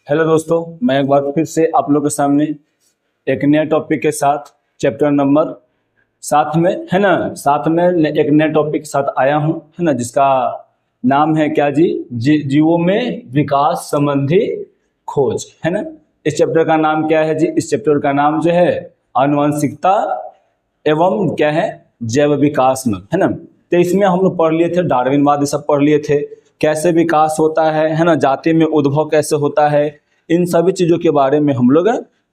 Hello दोस्तों, मैं एक बार फिर से आप लोगों के सामने एक नया टॉपिक के साथ चैप्टर नंबर 7 में है ना, 7 में एक नए टॉपिक के साथ आया हूँ है ना, जिसका नाम है क्या जीवों में विकास संबंधी खोज है ना। इस चैप्टर का नाम क्या है जी? इस चैप्टर का नाम जो है आनुवंशिकता एवं क्या है, जैव विकास में है ना। तो इसमें हम लोग पढ़ लिए थे डार्विनवाद, ये सब पढ़ लिए थे, कैसे विकास होता है ना, जाति में उद्भव कैसे होता है, इन सभी चीज़ों के बारे में हम लोग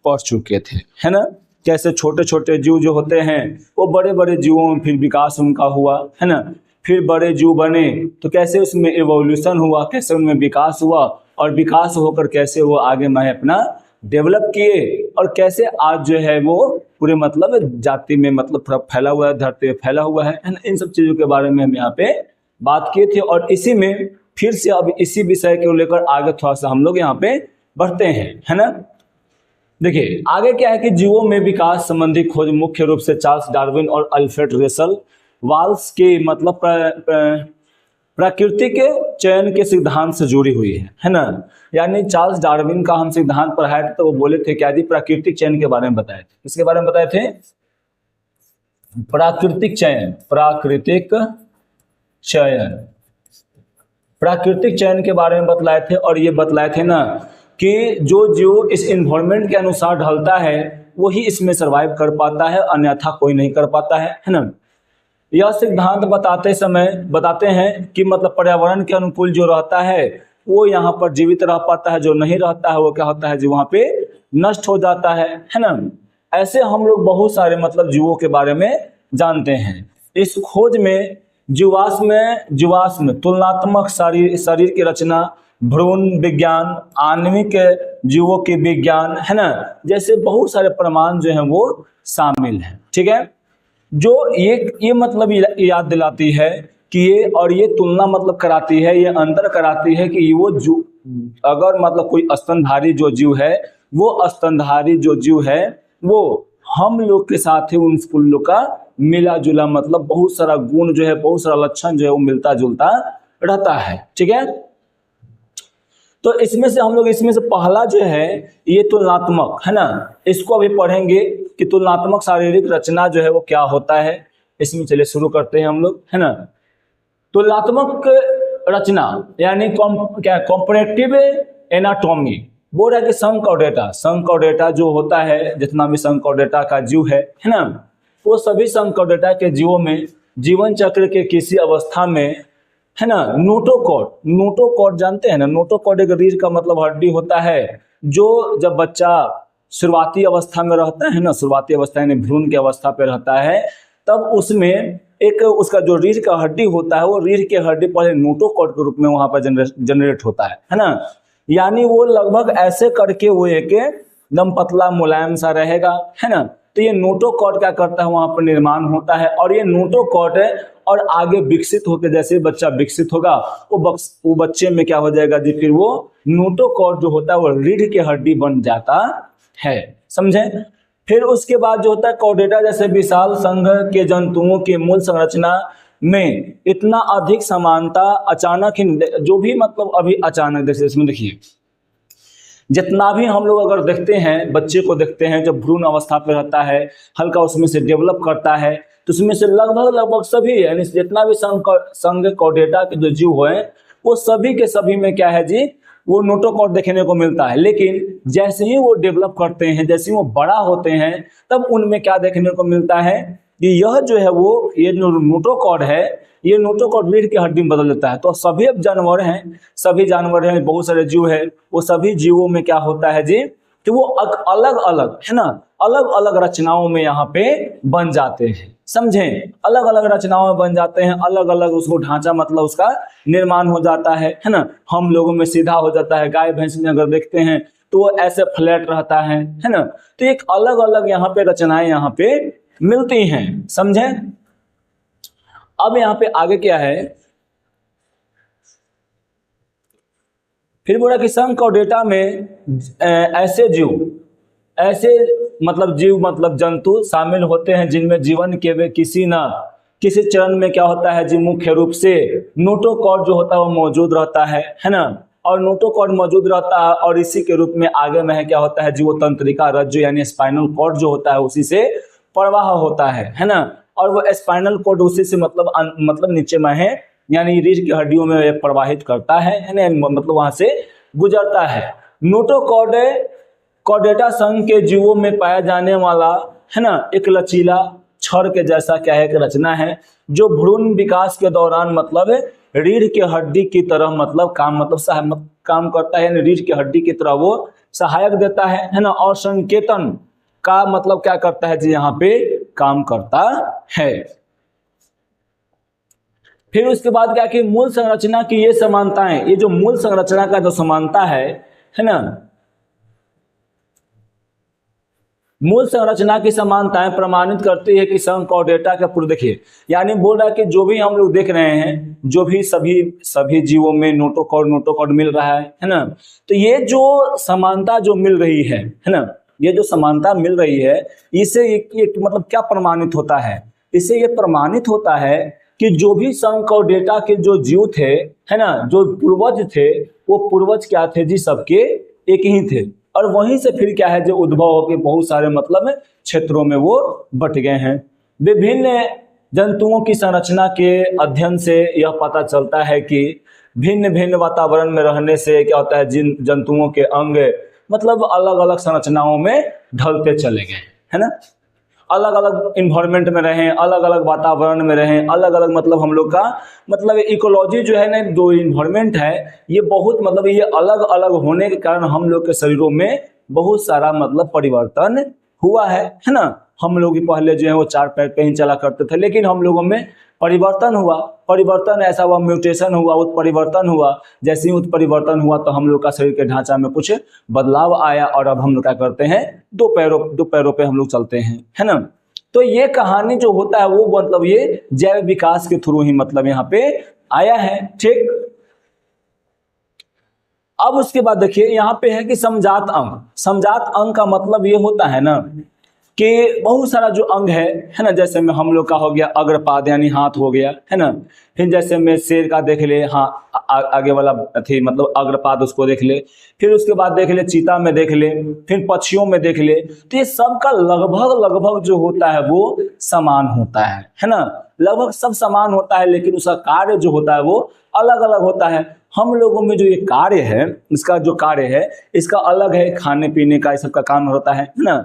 पढ़ चुके थे है ना। कैसे छोटे छोटे जीव जो होते हैं वो बड़े बड़े जीवों में फिर विकास उनका हुआ है ना, फिर बड़े जीव बने तो कैसे उसमें एवोल्यूशन हुआ, कैसे उनमें विकास हुआ और विकास होकर कैसे वो आगे मैं अपना डेवलप किए और कैसे आज जो है वो पूरे मतलब जाति में मतलब थोड़ा फैला हुआ है, धरती पे फैला हुआ है ना। इन सब चीज़ों के बारे में हम यहाँ पे बात किए थे और इसी में फिर से अब इसी विषय को लेकर आगे थोड़ा सा हम लोग यहाँ पे बढ़ते हैं है ना। देखिए आगे क्या है कि जीवों में विकास संबंधी खोज मुख्य रूप से चार्ल्स डार्विन और अल्फ्रेड रसेल वाल्स के मतलब प्राकृतिक चयन के सिद्धांत से जुड़ी हुई है ना। यानी चार्ल्स डार्विन का हम सिद्धांत पढ़ाए थे तो वो बोले थे क्या जी, प्राकृतिक चयन के बारे में बताए थे। इसके बारे में बताए थे प्राकृतिक चयन, प्राकृतिक चयन के बारे में बतलाए थे। और ये बतलाए थे ना कि जो जीव इस इन्वायरमेंट के अनुसार ढलता है वही इसमें सरवाइव कर पाता है, अन्यथा कोई नहीं कर पाता है ना। यह सिद्धांत बताते हैं कि मतलब पर्यावरण के अनुकूल जो रहता है वो यहाँ पर जीवित रह पाता है, जो नहीं रहता है वो क्या होता है जी, वहाँ पे नष्ट हो जाता है ना। ऐसे हम लोग बहुत सारे मतलब जीवों के बारे में जानते हैं। इस खोज में जीवाश्म तुलनात्मक शरीर की रचना, भ्रूण विज्ञान, आणविक जीवों के विज्ञान है ना, जैसे बहुत सारे प्रमाण जो हैं वो शामिल हैं। ठीक है, जो ये मतलब याद दिलाती है कि ये तुलना मतलब कराती है, ये अंतर कराती है कि वो अगर मतलब कोई स्तनधारी जो जीव है वो हम लोग के साथ ही उन लोग का मिला जुला मतलब बहुत सारा गुण जो है, बहुत सारा लक्षण जो है वो मिलता जुलता रहता है। ठीक है, तो इसमें से पहला जो है ये तुलनात्मक है ना, इसको अभी पढ़ेंगे कि तुलनात्मक शारीरिक रचना जो है वो क्या होता है। इसमें चलिए शुरू करते हैं हम लोग है ना। तुलनात्मक रचना यानी कॉम्परेटिव एनाटॉमी बोल रहा है कि संकरडेटा जो होता है, जितना भी संकरडेटा का जीव है ना, वो सभी संकरडेटा के जीवों में जीवन चक्र के किसी अवस्था में है ना नोटोकॉर्ड जानते हैं ना। नोटोकॉर्ड एक रीढ़ का मतलब हड्डी होता है जो जब बच्चा शुरुआती अवस्था में रहता है ना, शुरुआती अवस्था यानी भ्रूण की अवस्था पे रहता है, तब उसमें एक उसका जो रीढ़ का हड्डी होता है वो रीढ़ के हड्डी पहले नोटोकॉर्ड के रूप में वहां पर जनरेट होता है ना। यानी वो लगभग ऐसे करके वो एक एकदम पतला मुलायम सा रहेगा है ना। तो ये नोटोकॉर्ड क्या करता है, वहां पर निर्माण होता है और ये नोटोकॉर्ड और आगे विकसित होकर जैसे बच्चा विकसित होगा वो बच्चे में क्या हो जाएगा जी, फिर वो नोटोकॉर्ड जो होता है वो रीढ़ की हड्डी बन जाता है, समझे। फिर उसके बाद जो होता है कॉर्डेटा जैसे विशाल संघ के जंतुओं की मूल संरचना में इतना अधिक समानता अचानक ही जो भी मतलब अभी अचानक जैसे इसमें देखिए जितना भी हम लोग अगर देखते हैं, बच्चे को देखते हैं जब भ्रूण अवस्था पे रहता है, हल्का उसमें से डेवलप करता है, तो उसमें से लगभग सभी यानी जितना भी संघ कॉर्डेटा के जो जीव हैं वो सभी के सभी में क्या है जी, वो नोटोकॉर्ड देखने को मिलता है। लेकिन जैसे ही वो डेवलप करते हैं, जैसे ही वो बड़ा होते हैं, तब उनमें क्या देखने को मिलता है कि यह जो है वो ये जो नोटोकॉर्ड है ये नोटोकॉर्ड रीढ़ की हड्डी में बदल देता है। तो सभी जानवर हैं, बहुत सारे जीव है, वो सभी जीवों में क्या होता है जी कि वो अलग अलग है ना, अलग अलग रचनाओं में यहाँ पे बन जाते हैं, समझे। अलग अलग रचनाओं में बन जाते हैं, अलग अलग उसको ढांचा मतलब उसका निर्माण हो जाता है ना। हम लोगों में सीधा हो जाता है, गाय भैंस में अगर देखते हैं तो वो ऐसे फ्लैट रहता है ना। तो एक अलग अलग यहाँ पे रचनाएं यहाँ पे मिलती हैं, समझे। अब यहाँ पे आगे क्या है, फिर बोला कि संकरडेटा में ऐसे जीव मतलब जंतु शामिल होते हैं जिनमें जीवन के वे किसी चरण में क्या होता है जी, मुख्य रूप से नोटोकॉर्ड जो होता है वो मौजूद रहता है ना। और नोटोकॉर्ड मौजूद रहता है, और इसी के रूप में आगे में है क्या होता है जीवतंत्रिका रज्जु यानी स्पाइनल कॉर्ड जो होता है उसी से प्रवाह होता है ना। और वो स्पाइनल कॉर्ड उसी से मतलब नीचे में है यानी रीढ़ की हड्डियों में प्रवाहित करता है ना, मतलब वहां से गुजरता है। नोटोकॉर्ड कॉर्डेटा संघ के जीवों में पाया जाने वाला है ना एक लचीला छड़ के जैसा क्या है एक रचना है, जो भ्रूण विकास के दौरान मतलब रीढ़ की हड्डी की तरह मतलब काम करता है, रीढ़ की हड्डी की तरह वो सहायक देता है ना, और संकेतन का मतलब क्या करता है जी यहाँ पे काम करता है। फिर उसके बाद क्या कि मूल संरचना की ये समानताएं, ये जो मूल संरचना का जो समानता है ना, मूल संरचना की समानताएं प्रमाणित करती है कि संघ कॉर्डेटा का पूर्व देखिए, यानी बोल रहा है कि जो भी हम लोग देख रहे हैं, जो भी सभी जीवों में नोटोकॉर्ड मिल रहा है ना, तो ये जो समानता जो मिल रही है ना, ये जो समानता मिल रही है इससे एक मतलब क्या प्रमाणित होता है, इससे ये प्रमाणित होता है कि जो भी संघ कॉर्डेटा के जो जीव थे है ना, जो पूर्वज थे, वो पूर्वज क्या थे जी सबके एक ही थे, और वहीं से फिर क्या है जो उद्भव होकर बहुत सारे मतलब क्षेत्रों में वो बट गए हैं। विभिन्न जंतुओं की संरचना के अध्ययन से यह पता चलता है कि भिन्न भिन्न वातावरण में रहने से क्या होता है जिन जंतुओं के अंग मतलब अलग अलग संरचनाओं में ढलते चले गए है ना, अलग अलग इन्वायरमेंट में रहें, अलग अलग वातावरण में रहें, अलग अलग मतलब हम लोग का मतलब इकोलॉजी जो है ना, जो इन्वायरमेंट है ये बहुत मतलब ये अलग अलग होने के कारण हम लोग के शरीरों में बहुत सारा मतलब परिवर्तन हुआ है ना। हम लोग पहले जो है वो 4 पैर पे ही चला करते थे, लेकिन हम लोगों में परिवर्तन हुआ, परिवर्तन ऐसा हुआ, म्यूटेशन हुआ, उत्परिवर्तन हुआ। जैसे ही उत्परिवर्तन हुआ तो हम लोग का शरीर के ढांचा में कुछ बदलाव आया, और अब हम लोग क्या करते हैं 2 पैरों पे हम लोग चलते हैं है ना। तो ये कहानी जो होता है वो मतलब ये जैव विकास के थ्रू ही मतलब यहाँ पे आया है, ठीक। अब उसके बाद देखिए यहाँ पे है कि समजात अंग। समजात अंग का मतलब ये होता है ना कि बहुत सारा जो अंग है ना, जैसे में हम लोग का हो गया अग्रपाद यानी हाथ हो गया है ना, फिर जैसे में शेर का देख ले, हाँ आगे वाला थी मतलब अग्रपाद उसको देख ले, फिर उसके बाद देख ले चीता में देख ले, फिर पक्षियों में देख ले, तो ये सब का लगभग जो होता है वो समान होता है ना, लगभग सब समान होता है, लेकिन उसका कार्य जो होता है वो अलग अलग होता है। हम लोगों में जो ये कार्य है, इसका जो कार्य है इसका अलग है, खाने पीने का ये सब का काम होता है ना।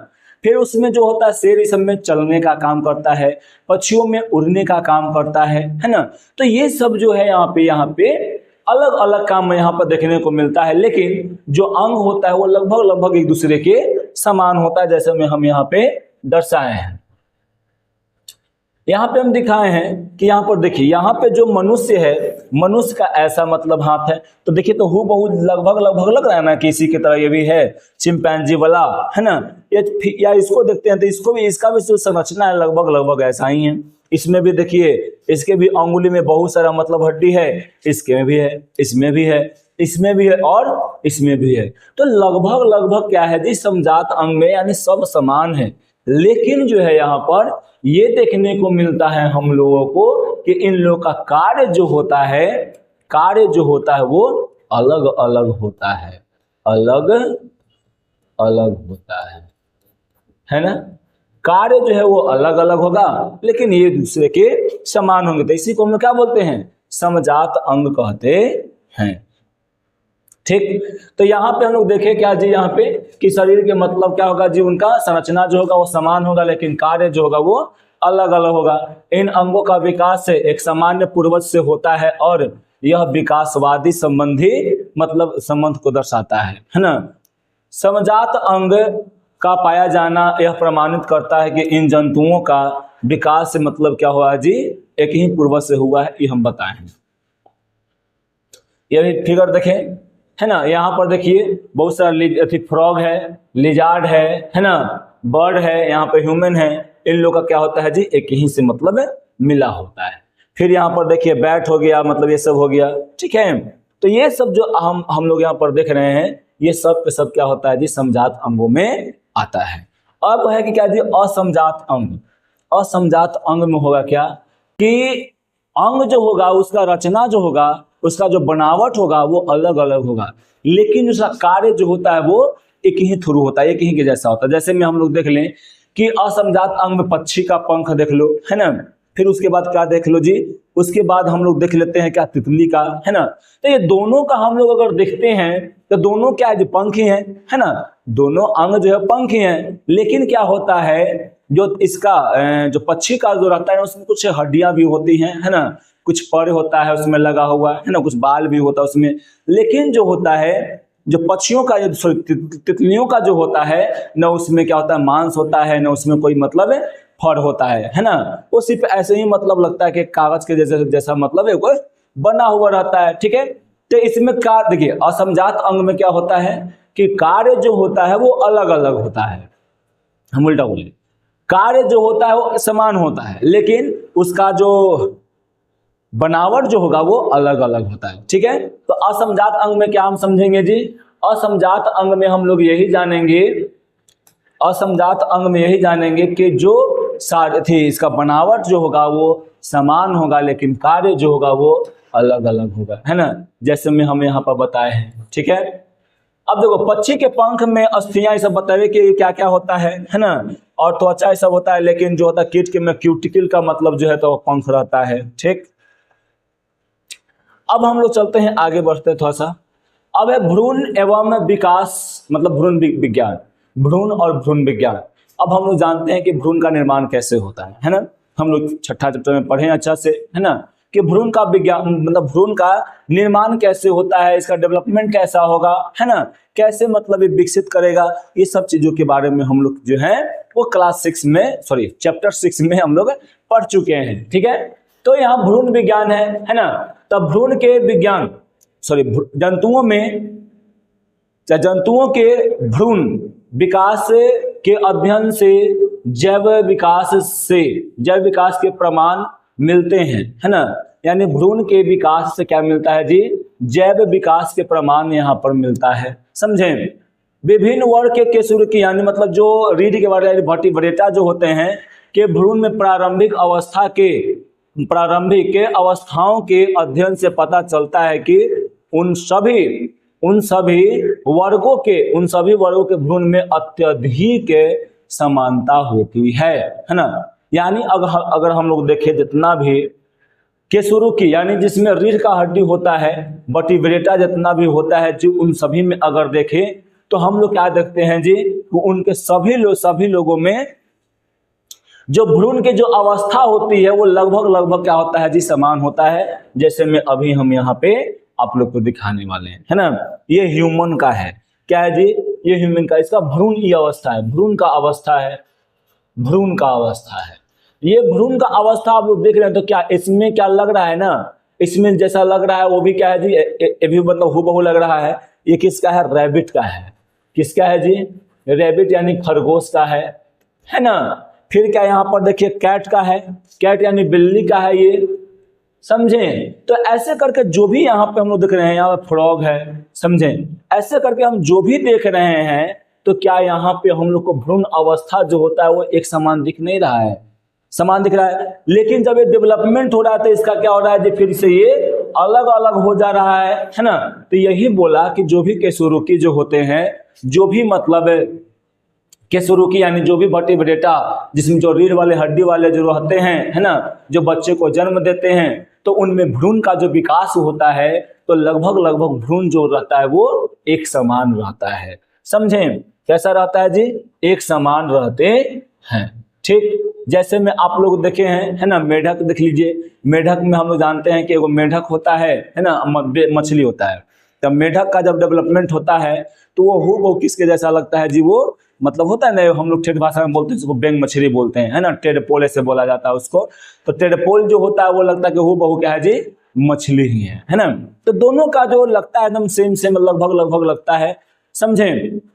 फिर उसमें जो होता है शेर इस सब में चलने का काम करता है, पक्षियों में उड़ने का काम करता है ना। तो ये सब जो है यहाँ पे अलग अलग काम यहाँ पर देखने को मिलता है, लेकिन जो अंग होता है वो लगभग एक दूसरे के समान होता है, जैसे में हम यहाँ पे दर्शाए हैं। यहाँ पे हम दिखाए हैं कि यहाँ पर देखिए, यहाँ पे जो मनुष्य है, मनुष्य का ऐसा मतलब हाथ है, तो देखिए तो हु बहुत लगभग लग रहा है ना कि इसी की तरह ये भी है चिंपैंजी वाला है ना। या इसको देखते हैं तो इसका भी जो संरचना है लगभग ऐसा ही है। इसमें भी देखिए, इसके भी अंगुली में बहुत सारा मतलब हड्डी है, इसके में भी है, इसमें भी है, इसमें भी है और इसमें भी है। तो लगभग क्या है जी समजात अंग में यानी सब समान है, लेकिन जो है यहाँ पर ये देखने को मिलता है हम लोगों को कि इन लोगों का कार्य जो होता है वो अलग अलग होता है, अलग अलग होता है ना। कार्य जो है वो अलग अलग होगा, लेकिन ये दूसरे के समान होंगे, तो इसी को हम क्या बोलते हैं समजात अंग कहते हैं, ठीक। तो यहाँ पे हम लोग देखें क्या जी यहाँ पे कि शरीर के मतलब क्या होगा जी, उनका संरचना जो होगा वो समान होगा, लेकिन कार्य जो होगा वो अलग अलग होगा। इन अंगों का विकास से एक सामान्य पूर्वज से होता है, और यह विकासवादी संबंधी मतलब संबंध को दर्शाता है ना। समजात अंग का पाया जाना यह प्रमाणित करता है कि इन जंतुओं का विकास से मतलब क्या हुआ जी, एक ही पूर्वज से हुआ है, ये हम बताए हैं। ये फिगर देखें है ना, यहाँ पर देखिए बहुत सारा फ्रॉग है, लिजार्ड है ना, बर्ड है, यहाँ पे ह्यूमन है, इन लोग का क्या होता है जी एक ही से मतलब मिला होता है। फिर यहाँ पर देखिए बैट हो गया, मतलब ये सब हो गया, ठीक है। तो ये सब जो हम लोग यहाँ पर देख रहे हैं, ये सब के सब क्या होता है जी समजात अंगों में आता है। अब है कि क्या जी असमजात अंग। असमजात अंग में होगा क्या कि अंग जो होगा उसका रचना जो होगा उसका जो बनावट होगा वो अलग अलग होगा, लेकिन उसका कार्य जो होता है वो एक ही थ्रू होता है, एक ही के जैसा होता है। जैसे में हम लोग देख लें कि असमजात अंग में पक्षी का पंख देख लो, है ना, फिर उसके बाद क्या देख लो जी, उसके बाद हम लोग देख लेते हैं क्या, तितली का, है ना। तो ये दोनों का हम लोग अगर देखते हैं तो दोनों क्या है जी, पंख ही है ना, दोनों अंग जो है पंख ही है। लेकिन क्या होता है, जो इसका जो पक्षी का जो रहता है उसमें कुछ हड्डियां भी होती हैं, है ना, कुछ पर होता है उसमें लगा हुआ, है ना, कुछ बाल भी होता है उसमें। लेकिन जो होता है जो पक्षियों का, जो तितलियों का जो होता है, न उसमें क्या होता है, मांस होता है, न उसमें कोई मतलब फर होता है ना। वो सिर्फ ऐसे ही मतलब लगता है कि कागज के जैसे जैसा मतलब है वो बना हुआ रहता है, ठीक है। तो इसमें क्या देखिए, असमजात अंग में क्या होता है कि कार्य जो होता है वो अलग अलग होता है, हम उल्टा बोले, कार्य जो होता है वो समान होता है, लेकिन उसका जो बनावट जो होगा वो अलग अलग होता है, ठीक है। तो असमजात अंग में क्या हम समझेंगे जी, असमजात अंग में हम लोग यही जानेंगे, असमजात अंग में यही जानेंगे कि जो सारथी इसका बनावट जो होगा वो समान होगा, लेकिन कार्य जो होगा वो अलग अलग होगा, है ना, जैसे में हम यहाँ पर बताए हैं, ठीक है। अब देखो, पक्षी के पंख में अस्थियां सब बताइए कि क्या क्या होता है ना, और त्वचा ये सब होता है, लेकिन जो होता है कीट के में क्यूटिकल का मतलब जो है तो पंख रहता है, ठीक। अब हम लोग चलते हैं आगे बढ़ते हैं थोड़ा सा। अब है भ्रूण एवं विकास, मतलब भ्रूण विज्ञान, भ्रूण और भ्रूण विज्ञान। अब हम लोग जानते हैं कि भ्रूण का निर्माण कैसे होता है ना, हम लोग छठा चैप्टर में पढ़े अच्छा से, है ना, कि भ्रूण का विज्ञान मतलब भ्रूण का निर्माण कैसे होता है, इसका डेवलपमेंट कैसा होगा, है ना, कैसे मतलब ये विकसित करेगा, ये सब चीजों के बारे में हम लोग जो है वो क्लास 6 में, सॉरी चैप्टर 6 में हम लोग पढ़ चुके हैं, ठीक है। तो यहाँ भ्रूण विज्ञान है ना। तब भ्रूण के विज्ञान, सॉरी जंतुओं में, जंतुओं के भ्रूण विकास के अध्ययन से जैव विकास के प्रमाण मिलते हैं, है ना। यानी भ्रूण के विकास से क्या मिलता है जी, जैव विकास के प्रमाण यहाँ पर मिलता है, समझे। विभिन्न वर्ग के केसुर की, यानी मतलब जो रीढ़ के बारे वर्टिब्रेटा जो होते हैं के भ्रूण में प्रारंभिक अवस्थाओं के अध्ययन से पता चलता है कि उन सभी वर्गों के भ्रूण में अत्यधिक समानता होती है ना। यानी अगर हम लोग देखें जितना भी केसुरुकी यानी जिसमें रीढ़ का हड्डी होता है, वर्टिब्रेटा जितना भी होता है, जो उन सभी में अगर देखें तो हम लोग क्या देखते हैं जी, उनके सभी लोगों में जो भ्रूण की जो अवस्था होती है वो लगभग क्या होता है जी, समान होता है। जैसे में अभी हम यहाँ पे आप लोग को दिखाने वाले हैं, है ना। ये ह्यूमन का है, क्या है जी, ये ह्यूमन का, इसका भ्रूण की अवस्था है, भ्रूण का अवस्था है। ये भ्रूण का अवस्था आप लोग देख रहे हैं, तो क्या इसमें क्या लग रहा है ना, इसमें जैसा लग रहा है वो भी क्या है जी, ये भी मतलब हूबहू लग रहा है। ये किसका है, रैबिट का है। किसका है जी, रैबिट यानी खरगोश का है ना। फिर क्या यहाँ पर देखिए कैट का है, कैट यानी बिल्ली का है, ये समझे। तो ऐसे करके जो भी यहाँ पे हम लोग देख रहे हैं, यहाँ पे फ्रॉग है, समझे। ऐसे करके हम जो भी देख रहे हैं तो क्या यहाँ पे हम लोग को भ्रूण अवस्था जो होता है वो एक समान दिख नहीं रहा है, समान दिख रहा है। लेकिन जब ये डेवलपमेंट हो रहा है तो इसका क्या हो रहा है जी, फिर से ये अलग अलग हो जा रहा है ना। तो यही बोला कि जो भी केसुरुकी जो होते हैं, जो भी मतलब केसुरुकी यानी जो भी वर्टिब्रेटा जिसमें जो रीढ़ वाले हड्डी वाले जो रहते हैं, है ना, जो बच्चे को जन्म देते हैं, तो उनमें भ्रूण का जो विकास होता है तो लगभग भ्रूण जो रहता है वो एक समान रहता है, समझे। कैसा रहता है जी, एक समान रहते हैं, ठीक। जैसे में आप लोग देखे हैं, है ना, मेढक देख लीजिए। मेढक में हम लोग जानते हैं कि एगो मेढक होता है ना, मछली होता है। तब मेढक का जब डेवलपमेंट होता है तो वो हूबहू किसके जैसा लगता है जी, वो मतलब होता है ना, हम लोग ठेठ भाषा में बोलते हैं उसको बैंग मछली बोलते हैं, है ना, टेडपोल से बोला जाता है उसको। तो टेडपोल जो होता है वो लगता है कि हूबहू क्या है जी, मछली ही है ना। तो दोनों का जो लगता है एकदम सेम लगभग लगता है, समझे।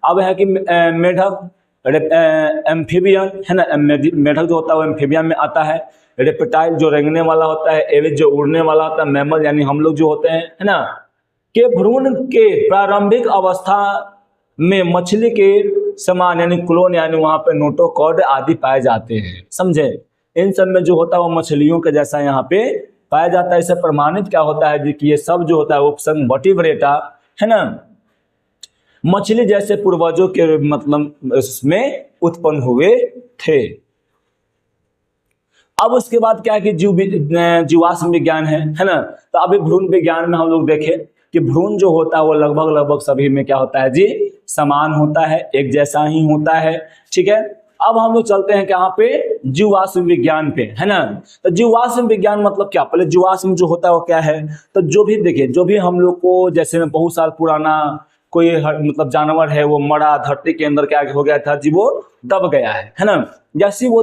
अब है कि मेढक एम्फीबियन, है ना, मेढक जो होता है वो एम्फीबियन में आता है। रेप्टाइल जो रेंगने वाला होता है, एविड जो उड़ने वाला होता है, मैमल यानी हम लोग जो होते हैं, है ना, के भ्रूण के प्रारंभिक अवस्था में मछली के समान यानी क्लोन यानी वहां पे नोटोकॉर्ड आदि पाए जाते हैं, समझे। इन सब में जो होता है वो मछलियों के जैसा यहाँ पे पाया जाता है। इससे प्रमाणित क्या होता है जी कि ये सब जो होता है ऑप्शन वर्टिब्रेटा है ना, मछली जैसे पूर्वजों के मतलब उसमें उत्पन्न हुए थे। अब उसके बाद क्या है कि जीवाश्म विज्ञान है ना। तो अभी भ्रूण विज्ञान में हम लोग देखें कि भ्रूण जो होता है वो लगभग सभी में क्या होता है जी, समान होता है, एक जैसा ही होता है, ठीक है। अब हम लोग चलते हैं कहाँ पे, जीवाश्म विज्ञान पे, है ना। तो जीवाश्म विज्ञान मतलब क्या, पहले जीवाश्म जो होता है वो क्या है, तो जो भी देखिए, जो भी हम लोग को जैसे में बहुत साल पुराना कोई मतलब जानवर है वो मरा, धरती के अंदर क्या हो गया था जी, वो दब गया है ना। जैसे वो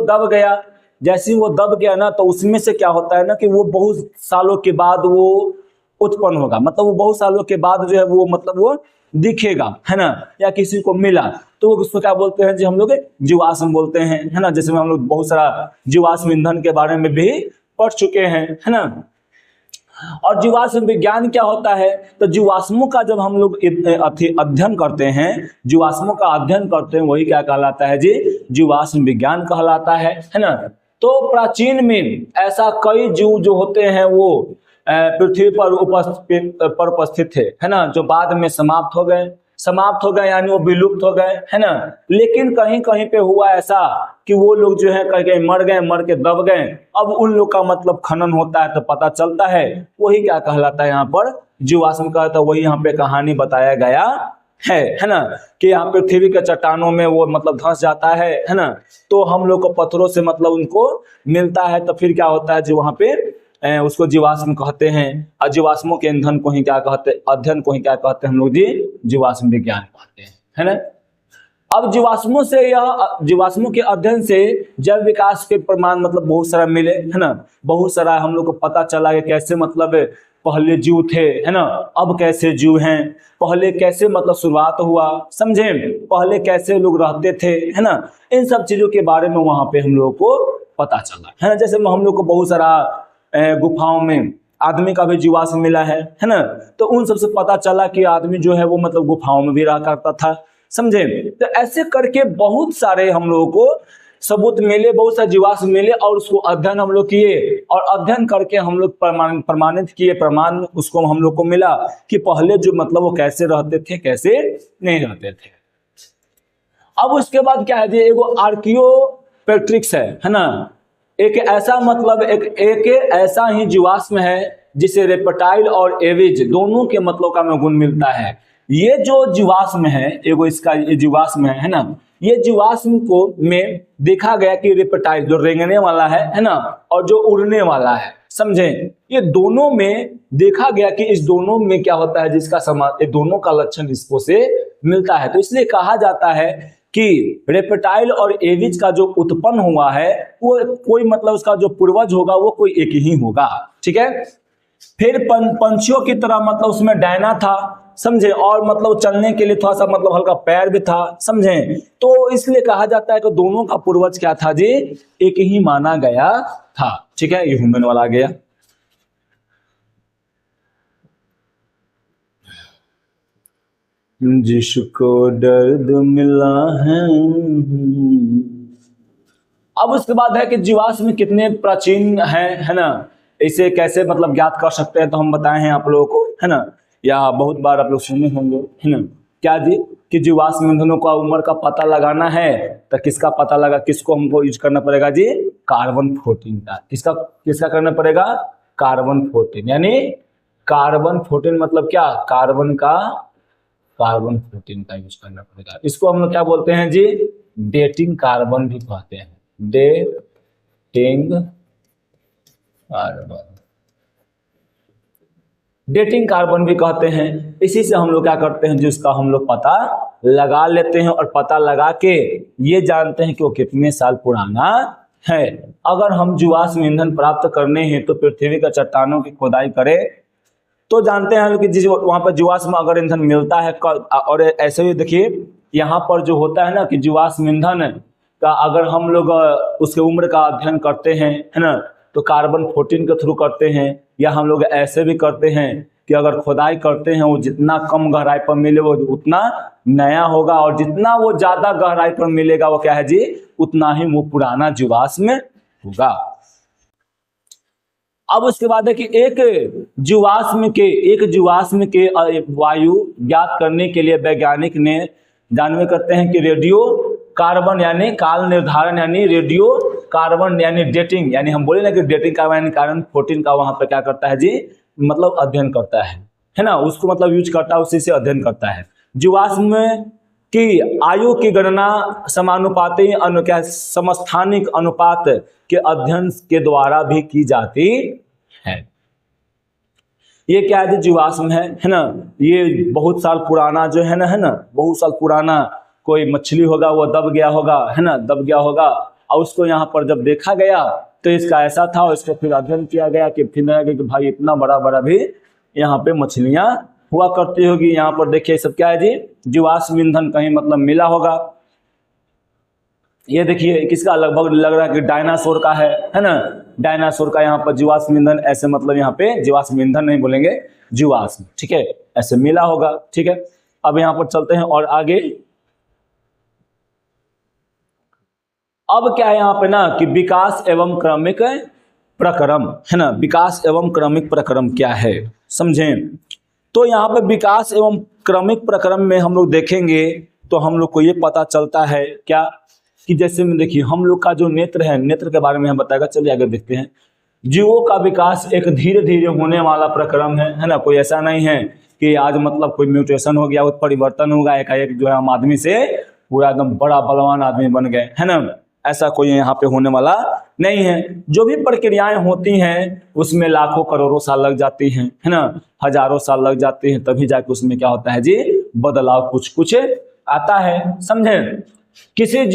दब गया ना, तो उसमें से क्या होता है ना कि वो बहुत सालों के बाद वो उत्पन्न होगा, मतलब वो बहुत सालों के बाद जो है वो मतलब वो दिखेगा, है ना, या किसी को मिला तो उसको क्या बोलते हैं जी, हम लोग जीवाश्म बोलते हैं, है ना। जैसे में हम लोग बहुत सारा जीवाश्म ईंधन के बारे में भी पढ़ चुके हैं, है ना। और जीवाश्म विज्ञान क्या होता है, तो जीवाश्मों का जब हम लोग अध्ययन करते हैं, जीवाश्मों का अध्ययन करते हैं, वही क्या कहलाता है जी, जीवाश्म विज्ञान कहलाता है ना। तो प्राचीन में ऐसा कई जीव जो होते हैं वो पृथ्वी पर उपस्थित थे, है ना, जो बाद में समाप्त हो गए यानी वो विलुप्त हो गए, है ना। लेकिन कहीं कहीं पे हुआ ऐसा कि वो लोग जो है कहीं मर के दब गए। अब उन लोग का मतलब खनन होता है तो पता चलता है, वही क्या कहलाता है यहाँ पर, जीवाश्म कहता है। वही यहाँ पे कहानी बताया गया है ना, कि यहाँ पृथ्वी के चट्टानों में वो मतलब धंस जाता है ना। तो हम लोग को पत्थरों से मतलब उनको मिलता है, तो फिर क्या होता है जो वहाँ पे उसको जीवाश्म कहते हैं। और जीवाश्मों के ईंधन को ही क्या कहते हैं, अध्ययन को ही क्या कहते हैं हम लोग जी, जीवाश्म विज्ञान कहते हैं, है ना। अब जीवाश्मों के अध्ययन से जैव विकास के प्रमाण मतलब बहुत सारा मिले, है ना। बहुत सारा हम लोग को पता चला कि कैसे मतलब पहले जीव थे, है ना, अब कैसे जीव हैं, पहले कैसे मतलब शुरुआत हुआ, समझे, पहले कैसे लोग रहते थे, है ना। इन सब चीजों के बारे में वहां पे हम लोग को पता चला, है ना। जैसे हम लोग को बहुत सारा गुफाओं में आदमी का भी जीवाश्म मिला है ना। तो उन सबसे पता चला कि आदमी जो है वो मतलब गुफाओं में भी रहा करता था, समझे। तो ऐसे करके बहुत सारे हम लोगों को सबूत मिले, बहुत सारे जीवाश्म मिले, और उसको अध्ययन हम लोग किए, और अध्ययन करके हम लोग प्रमाणित किए, प्रमाण उसको हम लोग को मिला कि पहले जो मतलब वो कैसे रहते थे, कैसे नहीं रहते थे। अब उसके बाद क्या है, एगो आर्कियोपेट्रिक्स है ना। एक ऐसा मतलब एक ऐसा ही जीवाश्म है जिसे रेप्टाइल और एविज दोनों के मतलब का में गुण मिलता है। ये जो जीवाश्म है, एगो इसका ये जीवाश्म है ना, ये जीवाश्म को में देखा गया कि रेप्टाइल जो रेंगने वाला है ना, और जो उड़ने वाला है, समझे, ये दोनों में देखा गया कि इस दोनों में क्या होता है, जिसका समान दोनों का लक्षण इसको से मिलता है। तो इसलिए कहा जाता है कि रेप्टाइल और एविज का जो उत्पन्न हुआ है वो कोई मतलब उसका जो पूर्वज होगा वो कोई एक ही होगा, ठीक है। फिर पंछियों की तरह मतलब उसमें डायना था, समझे, और मतलब चलने के लिए थोड़ा सा मतलब हल्का पैर भी था, समझे। तो इसलिए कहा जाता है कि दोनों का पूर्वज क्या था जी, एक ही माना गया था, ठीक है। ये ह्यूमन वाला आ गया। जिसको दर्द मिला है। अब उसके बाद है कि जीवाश्म कितने प्राचीन है ना, इसे कैसे मतलब ज्ञात कर सकते हैं, तो हम बताए हैं आप लोगों को, है ना, या बहुत बार आप लोग सुने होंगे, है ना, क्या जी, कि जीवाश्म ईंधनों का उम्र का पता लगाना है तो किसको हमको यूज करना पड़ेगा जी, कार्बन 14 का। किसका करना पड़ेगा, कार्बन 14, यानी कार्बन 14 मतलब क्या, कार्बन 14 का यूज करना पड़ेगा। इसको हम लोग क्या बोलते हैं जी, डेटिंग कार्बन भी कहते हैं, डेटिंग कार्बन भी कहते हैं। इसी से हम लोग क्या करते हैं, जिसका हम लोग पता लगा लेते हैं, और पता लगा के ये जानते हैं कि वो कितने साल पुराना है। अगर हम जीवाश्म ईंधन प्राप्त करने हैं तो पृथ्वी का चट्टानों की खोदाई करें, तो जानते हैं कि जिस वहां पर जीवाश्म अगर ईंधन मिलता है, और ऐसे ही देखिए यहाँ पर जो होता है ना कि जीवाश्म ईंधन का अगर हम लोग उसके उम्र का अध्ययन करते हैं, है ना, तो कार्बन 14 के थ्रू करते हैं, या हम लोग ऐसे भी करते हैं कि अगर खुदाई करते हैं वो जितना कम गहराई पर मिले वो उतना नया होगा, और जितना वो ज्यादा गहराई पर मिलेगा वो क्या है जी, उतना ही वो पुराना जीवाश्म होगा। अब उसके बाद है कि एक जीवाश्म के वायु ज्ञात करने के लिए वैज्ञानिक ने जानवे करते हैं कि रेडियो कार्बन यानी काल निर्धारण यानी रेडियो कार्बन यानी डेटिंग, यानी हम बोले ना कि डेटिंग कार्बन यानी कार्बन 14 का वहां पर क्या करता है जी, मतलब अध्ययन करता है ना, उसको मतलब यूज करता है, उसी से अध्ययन करता है। जीवाश्म की आयु की गणना समानुपाती क्या समस्थानिक अनुपात के अध्ययन के द्वारा भी की जाती है। ये क्या है, जीवाश्म है ना, ये बहुत साल पुराना जो है ना, बहुत साल पुराना कोई मछली होगा, वो दब गया होगा, है ना, दब गया होगा, और उसको यहाँ पर जब देखा गया तो इसका ऐसा था, और इसको फिर अध्ययन किया गया कि फिर लगा कि भाई इतना बड़ा बड़ा भी यहाँ पे मछलियाँ हुआ करती होगी। यहाँ पर देखिए सब क्या है जी, जीवाश्म ईंधन कहीं मतलब मिला होगा। ये देखिए किसका लगभग लग रहा है कि डायनासोर का है ना, डायनासोर का यहाँ पर जीवाश्म ईंधन, ऐसे मतलब यहाँ पे जीवाश्म ईंधन नहीं बोलेंगे, जीवाश्म, ठीक है, ऐसे मिला होगा, ठीक है। अब यहाँ पर चलते हैं और आगे। अब क्या है यहाँ पे ना कि विकास एवं क्रमिक प्रक्रम, है ना, विकास एवं क्रमिक प्रक्रम क्या है समझें। तो यहाँ पे विकास एवं क्रमिक प्रक्रम में हम लोग देखेंगे तो हम लोग को ये पता चलता है क्या कि जैसे में देखिए हम लोग का जो नेत्र है, नेत्र के बारे में हम बताएगा, चलिए आगे देखते हैं। जीवों का विकास एक धीरे धीरे होने वाला प्रक्रम है ना, कोई ऐसा नहीं है कि आज मतलब कोई म्यूटेशन हो गया, परिवर्तन होगा, एकाएक जो है हम आदमी से पूरा एकदम बड़ा बलवान आदमी बन गए, है ना, ऐसा कोई यहाँ पे होने वाला नहीं है। जो भी प्रक्रियाएं होती हैं उसमें लाखों करोड़ों साल लग जाती हैं, है ना, हजारों साल लग जाते हैं, तभी जाके उसमें क्या होता है जी, बदलाव कुछ कुछ आता है, समझे। किसी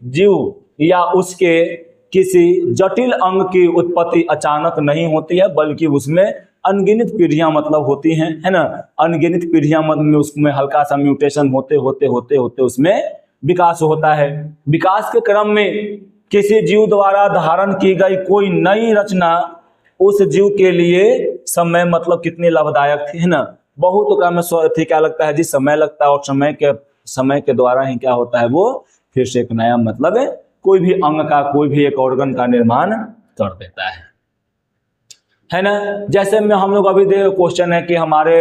जीव या उसके किसी जटिल अंग की उत्पत्ति अचानक नहीं होती है, बल्कि उसमें अनगिनत पीढ़ियां मतलब होती हैं, है ना, अनगिनत पीढ़ियां मतलब उसमें हल्का सा म्यूटेशन होते होते होते होते उसमें विकास होता है। विकास के क्रम में किसी जीव द्वारा धारण की गई कोई नई रचना उस जीव के लिए समय मतलब कितनी लाभदायक थी, है ना, बहुत कम थी, क्या लगता है जी, समय लगता है, और समय के द्वारा ही क्या होता है, वो फिर से एक नया मतलब कोई भी अंग का, कोई भी एक ऑर्गन का निर्माण कर देता है ना। जैसे में हम लोग अभी क्वेश्चन है कि हमारे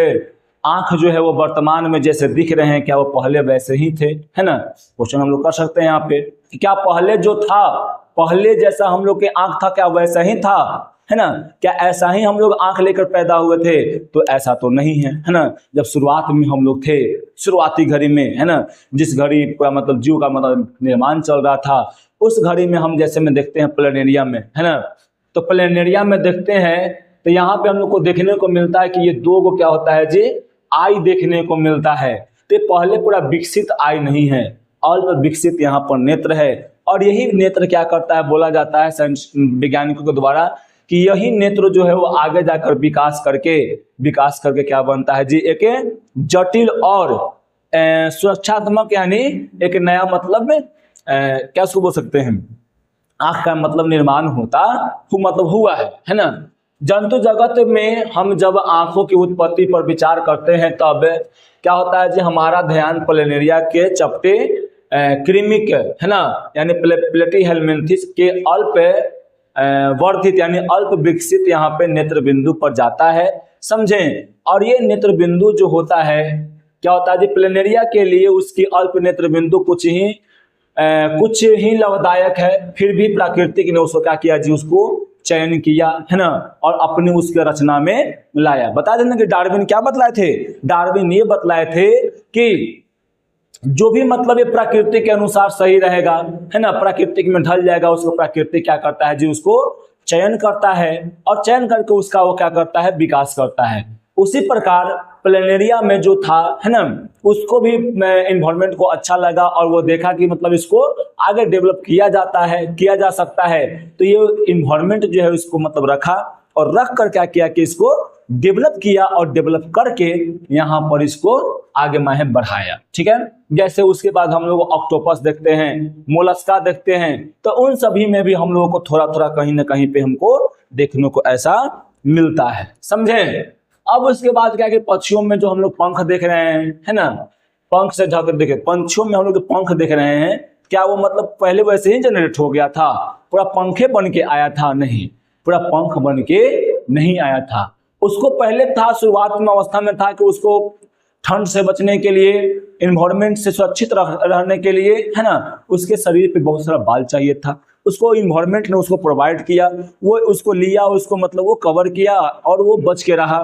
आंख जो है वो वर्तमान में जैसे दिख रहे हैं, क्या वो पहले वैसे ही थे, है ना, क्वेश्चन हम लोग कर सकते हैं यहाँ पे कि क्या पहले जो था, पहले जैसा हम लोग के आंख था क्या वैसा ही था, है ना, क्या ऐसा ही हम लोग आंख लेकर पैदा हुए थे, तो ऐसा तो नहीं है ना। जब शुरुआत में हम लोग थे, शुरुआती घड़ी में, है ना, जिस घड़ी का मतलब जीव का मतलब निर्माण चल रहा था, उस घड़ी में हम जैसे में देखते हैं प्लेनेरिया में, है ना, तो प्लेनेरिया में देखते हैं तो यहाँ पे हम लोग को देखने को मिलता है कि ये दो को क्या होता है जी, आई देखने को मिलता है। तो पहले पूरा विकसित आई नहीं है, अल्प विकसित यहाँ पर नेत्र है, और यही नेत्र क्या करता है, बोला जाता है वैज्ञानिकों के द्वारा कि यही नेत्र जो है वो आगे जाकर विकास करके क्या बनता है जी, एक जटिल और सुरक्षात्मक यानी एक नया मतलब क्या उसको बोल सकते हैं, आंख का मतलब निर्माण मतलब हुआ है ना। जंतु जगत में हम जब आंखों की उत्पत्ति पर विचार करते हैं तब क्या होता है जी, हमारा ध्यान प्लेनेरिया के चपटे क्रीमिक, है ना, यानी प्लेटीहेलमिन्थिस के अल्प वर्धित यानी अल्प विकसित यहाँ पे नेत्र बिंदु पर जाता है, समझें। और ये नेत्र बिंदु जो होता है क्या होता है जी, प्लेनेरिया के लिए उसकी अल्प नेत्र बिंदु कुछ ही लाभदायक है, फिर भी प्राकृतिक ने उसको क्या किया जी, उसको चयन किया, है ना, और अपनी उसके रचना में लाया। बता देना कि डार्विन क्या बतलाए थे, डार्विन ये बतलाए थे कि जो भी मतलब ये प्रकृति के अनुसार सही रहेगा, है ना, प्राकृतिक में ढल जाएगा, उसको प्रकृति क्या करता है जी, उसको चयन करता है, और चयन करके उसका वो क्या करता है, विकास करता है। उसी प्रकार प्लेनेरिया में जो था, है ना, उसको भी इन्वायरमेंट को अच्छा लगा, और वो देखा कि मतलब इसको आगे डेवलप किया जा सकता है, तो ये इन्वायरमेंट जो है उसको मतलब रखा, और रख कर क्या किया कि इसको डेवलप किया, और डेवलप करके यहाँ पर इसको आगे माहे बढ़ाया, ठीक है। जैसे उसके बाद हम लोग ऑक्टोपस देखते हैं, मोलस्का देखते हैं, तो उन सभी में भी हम लोगों को थोड़ा थोड़ा कहीं ना कहीं पे हमको देखने को ऐसा मिलता है, समझे। अब उसके बाद क्या कि पक्षियों में जो हम लोग पंख देख रहे हैं, है ना, पंख से ढक देखे, पंछियों में हम लोग जो पंख देख रहे हैं, क्या वो मतलब पहले वैसे ही जनरेट हो गया था, पूरा पंखे बन के आया था? नहीं, पूरा पंख बन के नहीं आया था। उसको पहले था, शुरुआत में अवस्था में था कि उसको ठंड से बचने के लिए, इन्वायरमेंट से सुरक्षित रहने के लिए, है ना, उसके शरीर पे बहुत सारा बाल चाहिए था। उसको इन्वायरमेंट ने उसको प्रोवाइड किया, वो उसको लिया, उसको मतलब वो कवर किया और वो बच के रहा।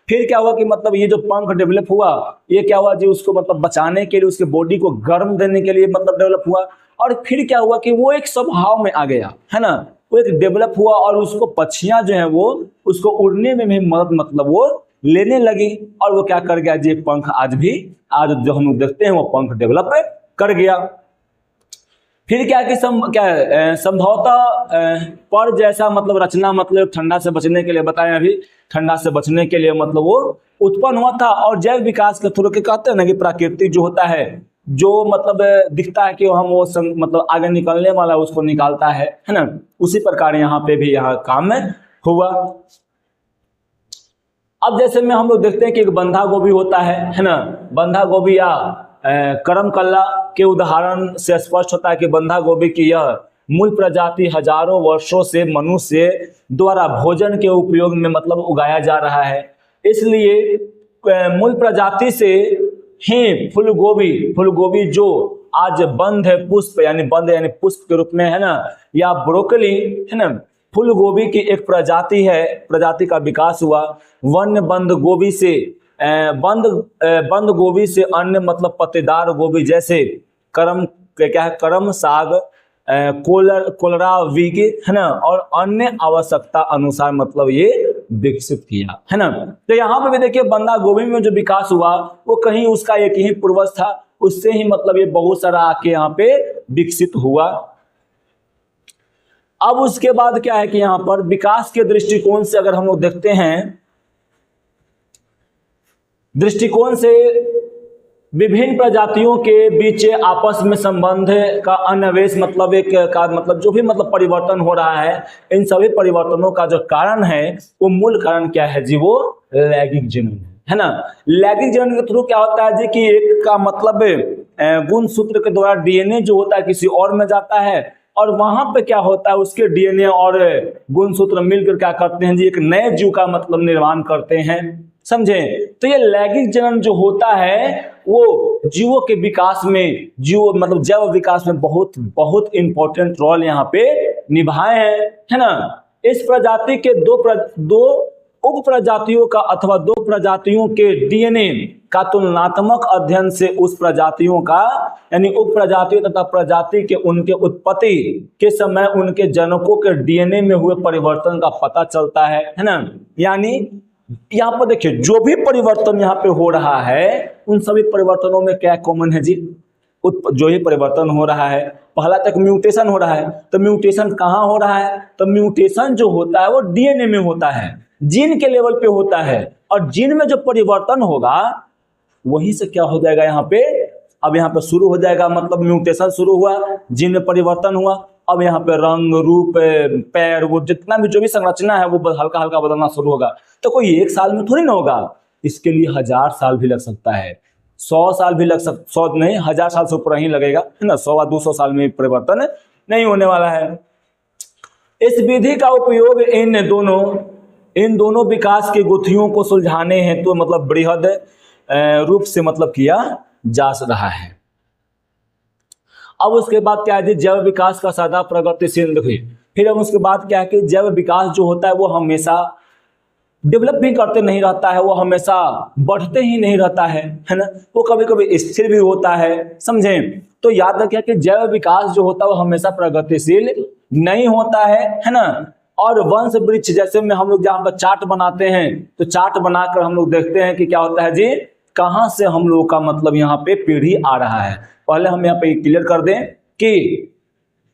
फिर क्या हुआ कि मतलब ये जो पंख डेवलप हुआ, ये क्या हुआ जी, उसको मतलब बचाने के लिए, उसके बॉडी को गर्म देने के लिए मतलब डेवलप हुआ। और फिर क्या हुआ कि वो एक स्वभाव में आ गया, है ना, वो एक डेवलप हुआ और उसको पक्षियां जो है वो उसको उड़ने में भी मदद मतलब वो लेने लगी। और वो क्या कर गया जी, एक पंख आज जो हम लोग देखते हैं वो पंख डेवलप कर गया। फिर क्या कि संभवतः पर जैसा मतलब रचना, मतलब ठंडा से बचने के लिए बताएं, अभी ठंडा से बचने के लिए मतलब वो उत्पन्न हुआ था। और जैव विकास के थ्रू के कहते हैं ना कि प्राकृतिक जो होता है, जो मतलब दिखता है कि हम वो मतलब आगे निकलने वाला उसको निकालता है ना, उसी प्रकार यहाँ पे भी यहाँ काम में हुआ। अब जैसे में हम लोग देखते हैं कि एक बंधा गोभी होता है ना, बंधा गोभी या करम कल्ला के उदाहरण से स्पष्ट होता है कि बंधा गोभी की यह मूल प्रजाति हजारों वर्षों से मनुष्य द्वारा भोजन के उपयोग में मतलब उगाया जा रहा है। इसलिए मूल प्रजाति से ही फूलगोभी जो आज बंद है पुष्प यानी पुष्प के रूप में, है ना, या ब्रोकली, है ना, फूल गोभी की एक प्रजाति का विकास हुआ। वन्य बंद गोभी से बंद गोभी से अन्य मतलब पत्तेदार गोभी जैसे करम साग, कोलराबी, है ना, और अन्य आवश्यकता अनुसार मतलब ये विकसित किया, है ना। तो यहाँ पे भी देखिए बंदा गोभी में जो विकास हुआ वो कहीं उसका एक ही पूर्वज था, उससे ही मतलब ये बहुत सारा आके यहाँ पे विकसित हुआ। अब उसके बाद क्या है कि यहाँ पर विकास के दृष्टिकोण से अगर हम लोग देखते हैं, दृष्टिकोण से विभिन्न प्रजातियों के बीच आपस में संबंध का अन्वेष मतलब एक का मतलब जो भी मतलब परिवर्तन हो रहा है, इन सभी परिवर्तनों का जो कारण है वो मूल कारण क्या है जी, वो लैगिंग जनन है ना। लैगिंग जनन के थ्रू क्या होता है जी कि एक का मतलब गुणसूत्र के द्वारा डीएनए जो होता है किसी और में जाता है और वहां पे क्या होता है उसके डीएनए और गुणसूत्र मिलकर क्या करते हैं जी, एक नए जीव का मतलब निर्माण करते हैं, समझे। तो ये लैगिंग जनन जो होता है वो जीवों के विकास में, जीव मतलब जैव विकास में बहुत बहुत इंपॉर्टेंट रोल यहाँ पे निभाए हैं, है ना। इस प्रजाति के दो उप प्रजातियों का अथवा दो प्रजातियों के डीएनए का तुलनात्मक अध्ययन से उस प्रजातियों का यानी उप प्रजातियों तथा प्रजाति के उनके उत्पत्ति के समय उनके जनकों के डीएनए में हुए परिवर्तन का पता चलता है ना। यानी यहाँ पर देखिए जो भी परिवर्तन यहाँ पे हो रहा है उन सभी परिवर्तनों में क्या कॉमन है जी, जो ही परिवर्तन हो रहा है, पहला तक म्यूटेशन हो रहा है, तो म्यूटेशन कहाँ हो रहा है, तो म्यूटेशन जो होता है वो डीएनए में होता है, जीन के लेवल पे होता है, और जीन में जो परिवर्तन होगा वही से क्या हो जाएगा यहाँ पे, अब यहाँ पे शुरू हो जाएगा मतलब म्यूटेशन शुरू हुआ, जीन में परिवर्तन हुआ, अब यहाँ पे रंग रूप पैर वो जितना भी जो भी संरचना है वो हल्का हल्का बदलना शुरू होगा। तो कोई एक साल में थोड़ी ना होगा, इसके लिए 1000 साल भी लग सकता है, 100 साल भी लग सकता, 100 नहीं 1000 साल से ऊपर ही लगेगा, है ना। 100 या 200 साल में परिवर्तन नहीं होने वाला है। इस विधि का उपयोग इन दोनों विकास की गुत्थियों को सुलझाने हेतु तो मतलब बृहद रूप से मतलब किया जा रहा है। अब उसके बाद क्या है, जैव विकास का सदा प्रगतिशील देखिए, फिर अब उसके बाद क्या है कि जैव विकास जो होता है वो हमेशा डेवलप भी करते नहीं रहता है, वो हमेशा बढ़ते ही नहीं रहता है ना, वो कभी कभी स्थिर भी होता है, समझे। तो याद रखिए कि जैव विकास जो होता है वो हमेशा प्रगतिशील नहीं होता है ना। और वंश वृक्ष जैसे में हम लोग जहाँ पर चार्ट बनाते हैं तो चार्ट बनाकर हम लोग देखते हैं कि क्या होता है जी, कहाँ से हम लोग का मतलब यहाँ पे पीढ़ी आ रहा है। पहले हम यहाँ पे क्लियर कर दें कि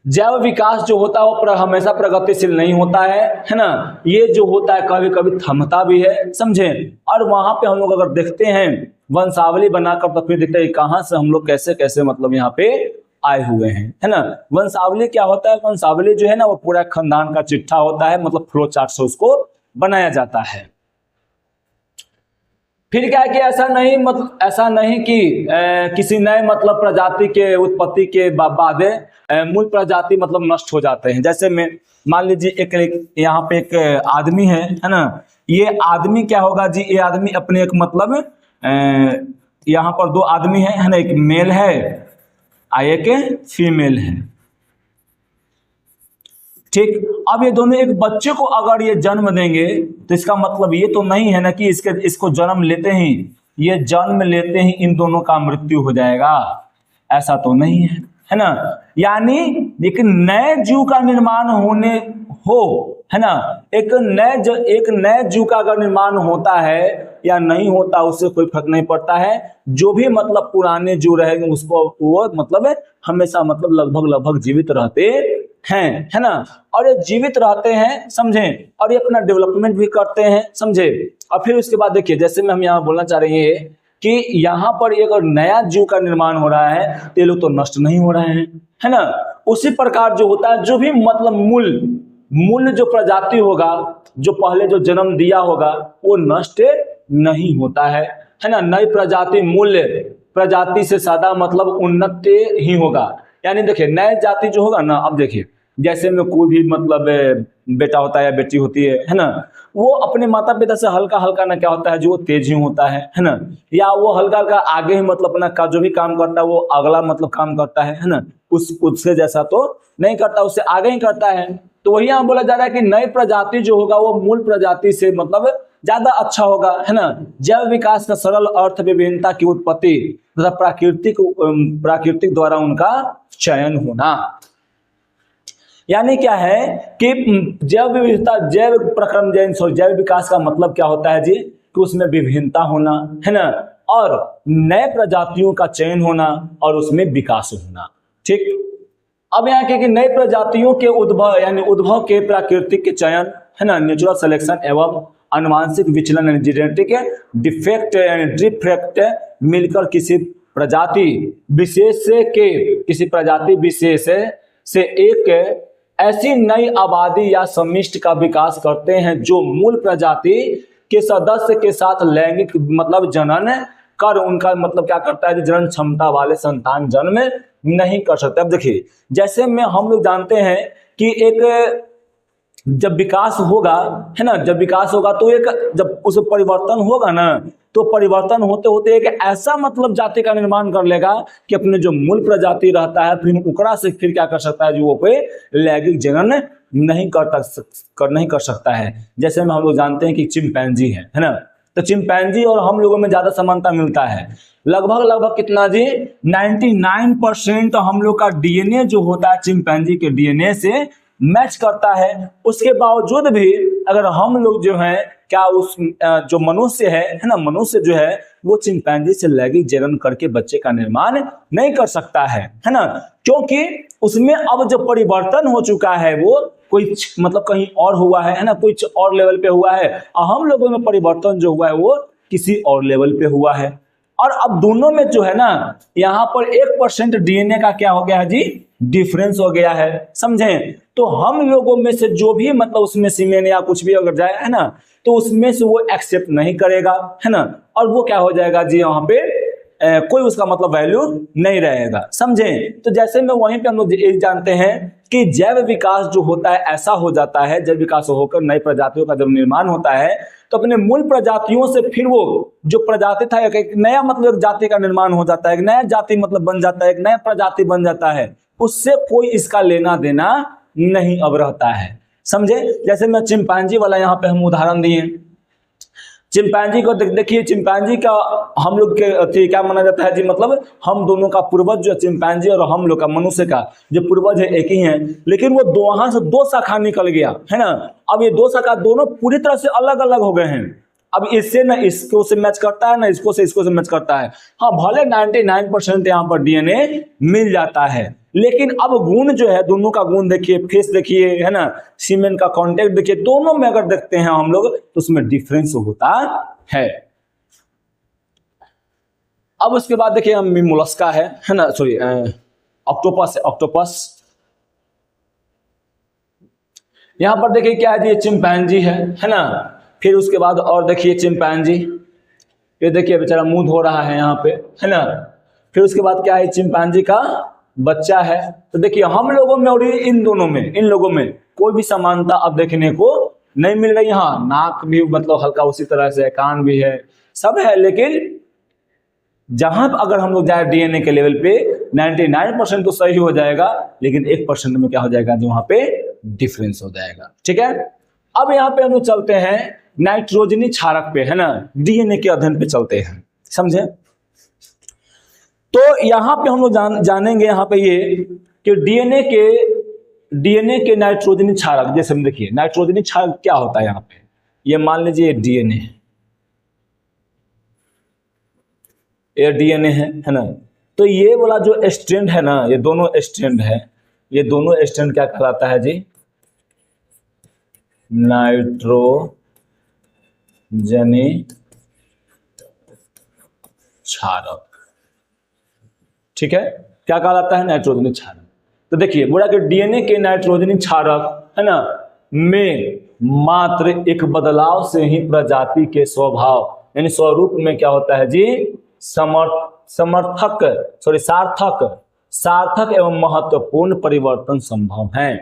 जैव विकास जो होता है वो हमेशा प्रगतिशील नहीं होता है ना, ये जो होता है कभी कभी थमता भी है, समझे। और वहां पे हम लोग अगर देखते हैं वंशावली बनाकर तो फिर देखते हैं कहाँ से हम लोग कैसे कैसे मतलब यहाँ पे आए हुए हैं, है ना। वंशावली क्या होता है, वंशावली जो है ना वो पूरा खानदान का चिट्ठा होता है, मतलब फ्लो चार्ट से उसको बनाया जाता है। फिर क्या है कि ऐसा नहीं कि किसी नए मतलब प्रजाति के उत्पत्ति के बाद मूल प्रजाति मतलब नष्ट हो जाते हैं। जैसे मैं मान लीजिए एक यहाँ पे एक आदमी है ना, ये आदमी क्या होगा जी, ये आदमी अपने एक मतलब यहाँ पर दो आदमी है ना, एक मेल है और एक फीमेल है, ठीक। अब ये दोनों एक बच्चे को अगर ये जन्म देंगे तो इसका मतलब ये तो नहीं है ना कि इसको जन्म लेते ही इन दोनों का मृत्यु हो जाएगा, ऐसा तो नहीं है ना। यानी एक नए जीव का निर्माण है ना, एक नए जीव का अगर निर्माण होता है या नहीं होता उससे कोई फर्क नहीं पड़ता है। जो भी मतलब पुराने जीव रहेंगे उसको वो मतलब हमेशा मतलब लगभग जीवित रहते हैं, है ना। और ये जीवित रहते हैं, समझे, और ये अपना डेवलपमेंट भी करते हैं, समझे। और फिर उसके बाद देखिए, जैसे में हम यहाँ बोलना चाह रहे हैं कि यहाँ पर एक नया जीव का निर्माण हो रहा है तो ये लोग तो नष्ट नहीं हो रहे हैं, है ना। उसी प्रकार जो होता है, जो भी मतलब मूल जो प्रजाति होगा, जो पहले जो जन्म दिया होगा वो नष्ट नहीं होता है ना। नई प्रजाति मूल प्रजाति से सदा मतलब उन्नत ही होगा। यानी देखिए नए जाति जो होगा ना, अब देखिए जैसे में कोई भी मतलब बेटा होता है या बेटी होती है ना, वो अपने माता पिता से हल्का ना क्या होता है, जो वो तेज ही होता है ना, या वो हल्का आगे ही मतलब अपना का जो भी काम करता है वो अगला मतलब काम करता है ना, उससे जैसा तो नहीं करता, उससे आगे ही करता है। तो वही यहाँ बोला जा रहा है कि नई प्रजाति जो होगा वो मूल प्रजाति से मतलब ज्यादा अच्छा होगा, है ना। जैव विकास का सरल अर्थ विभिन्नता की उत्पत्ति तथा प्राकृतिक द्वारा उनका चयन होना। यानी क्या है कि जैव विविधता, जैव विकास का मतलब क्या होता है जी, कि उसमें विभिन्नता होना, है ना, और नए प्रजातियों का चयन होना और उसमें विकास होना, ठीक। अब यहाँ के नए प्रजातियों के उद्भव यानी उद्भव के प्राकृतिक के चयन, है ना, नेचुरल सिलेक्शन एवं अनुवांशिक विचलन यानी जेनेटिक डिफेक्ट यानी डिफेक्ट मिलकर किसी प्रजाति विशेष से एक ऐसी नई आबादी या समिष्ट का विकास करते हैं जो मूल प्रजाति के सदस्य के साथ लैंगिक मतलब जनन कर उनका मतलब क्या करता है, जनन क्षमता वाले संतान जन्म नहीं कर सकते। अब देखिए जैसे में हम लोग जानते हैं कि एक जब विकास होगा, है ना, जब विकास होगा तो एक जब उस परिवर्तन होगा ना, तो परिवर्तन होते होते एक ऐसा मतलब जाति का निर्माण कर लेगा कि अपने जो मूल प्रजाति रहता है फिर उकरा से फिर क्या कर सकता है, जो वो पे लैंगिक जनन नहीं कर सकता है। जैसे हम लोग जानते हैं कि चिंपैंजी है ना, तो चिंपैंजी और हम लोगों में ज्यादा समानता मिलता है, लगभग कितना जी, 99% हम लोग का डीएनए जो होता है चिंपैंजी के डीएनए से मैच करता है। उसके बावजूद भी अगर हम लोग जो है क्या उस जो मनुष्य है ना, मनुष्य जो है वो चिंपैंजी से लैंगिक जनन करके बच्चे का निर्माण नहीं कर सकता है ना, क्योंकि उसमें अब जो परिवर्तन हो चुका है वो कोई मतलब कहीं और हुआ है ना, कुछ और लेवल पे हुआ है, और हम लोगों में परिवर्तन जो हुआ है वो किसी और लेवल पे हुआ है। और अब दोनों में जो है ना, यहाँ पर 1% डीएनए का क्या हो गया है जी, डिफरेंस हो गया है, समझे। तो हम लोगों में से जो भी मतलब उसमें सीमेन या कुछ भी अगर जाए है ना, तो उसमें से वो एक्सेप्ट नहीं करेगा, है ना, और वो क्या हो जाएगा जी, यहाँ पे कोई उसका मतलब वैल्यू नहीं रहेगा, समझे। तो जैसे में वहीं पे हम लोग ये जानते हैं कि जैव विकास जो होता है ऐसा हो जाता है, जैव विकास होकर नई प्रजातियों का जब निर्माण होता है तो अपने मूल प्रजातियों से फिर वो जो प्रजाति था एक नया मतलब एक जाति का निर्माण हो जाता है, एक नया जाति मतलब बन जाता है, एक नया प्रजाति बन जाता है, उससे कोई इसका लेना देना नहीं अब रहता है, समझे। जैसे मैं चिंपैंजी वाला यहाँ पे हम उदाहरण दिए, चिंपैंजी को देखिए, चिंपैंजी का हम लोग के क्या माना जाता है जी, मतलब हम दोनों का पूर्वज जो चिंपैंजी और हम लोग का मनुष्य का जो पूर्वज है एक ही है, लेकिन वो वहां से दो शाखा निकल गया है ना। अब ये दो शाखा दोनों पूरी तरह से अलग अलग हो गए हैं। अब इससे ना इसको से मैच करता है ना इसको से मैच करता है। हाँ, भले 99% यहाँ पर डीएनए मिल जाता है, लेकिन अब गुण जो है दोनों का गुण देखिए, फेस देखिए, है ना, सीमेन का कांटेक्ट देखिए, दोनों में अगर देखते हैं हम लोग तो उसमें डिफरेंस होता है। अब उसके बाद देखिए हम मोलस्का है ना, सॉरी ऑक्टोपस है, ऑक्टोपस। यहां पर देखिए क्या है, चिंपैंजी है ना, फिर उसके बाद और देखिए चिंपैंजी, ये देखिए बेचारा मुंह धो रहा है यहाँ पे, है ना। फिर उसके बाद क्या है, चिंपांजी का बच्चा है। तो देखिए हम लोगों में और इन दोनों में, इन लोगों में कोई भी समानता अब देखने को नहीं मिल रही। हाँ, नाक भी मतलब हल्का उसी तरह से, कान भी है, सब है, लेकिन जहां अगर हम लोग जाए डीएनए के लेवल पे 99% तो सही हो जाएगा, लेकिन 1% में क्या हो जाएगा, जो वहां पे डिफरेंस हो जाएगा। ठीक है, अब यहाँ पे हम लोग चलते हैं नाइट्रोजनी क्षारक पे, है ना, डीएनए के अध्ययन पे चलते हैं, समझे। तो यहाँ पे हम लोग जानेंगे यहाँ पे ये कि डीएनए के नाइट्रोजनी क्षारक, जैसे हम देखिए नाइट्रोजनी क्षारक क्या होता है। यहाँ पे ये मान लीजिए डीएनए, ये डीएनए है ना। तो ये वाला जो स्ट्रैंड है ना, ये दोनों स्ट्रैंड है, ये दोनों स्ट्रैंड क्या कहलाता है जी, नाइट्रोजनी क्षारक। ठीक है, क्या कहलाता है, नाइट्रोजनी क्षारक। तो देखिए बोला कि डीएनए के नाइट्रोजनी क्षारक, है ना, में मात्र एक बदलाव से ही प्रजाति के स्वभाव यानी स्वरूप में क्या होता है जी, सार्थक एवं महत्वपूर्ण परिवर्तन संभव है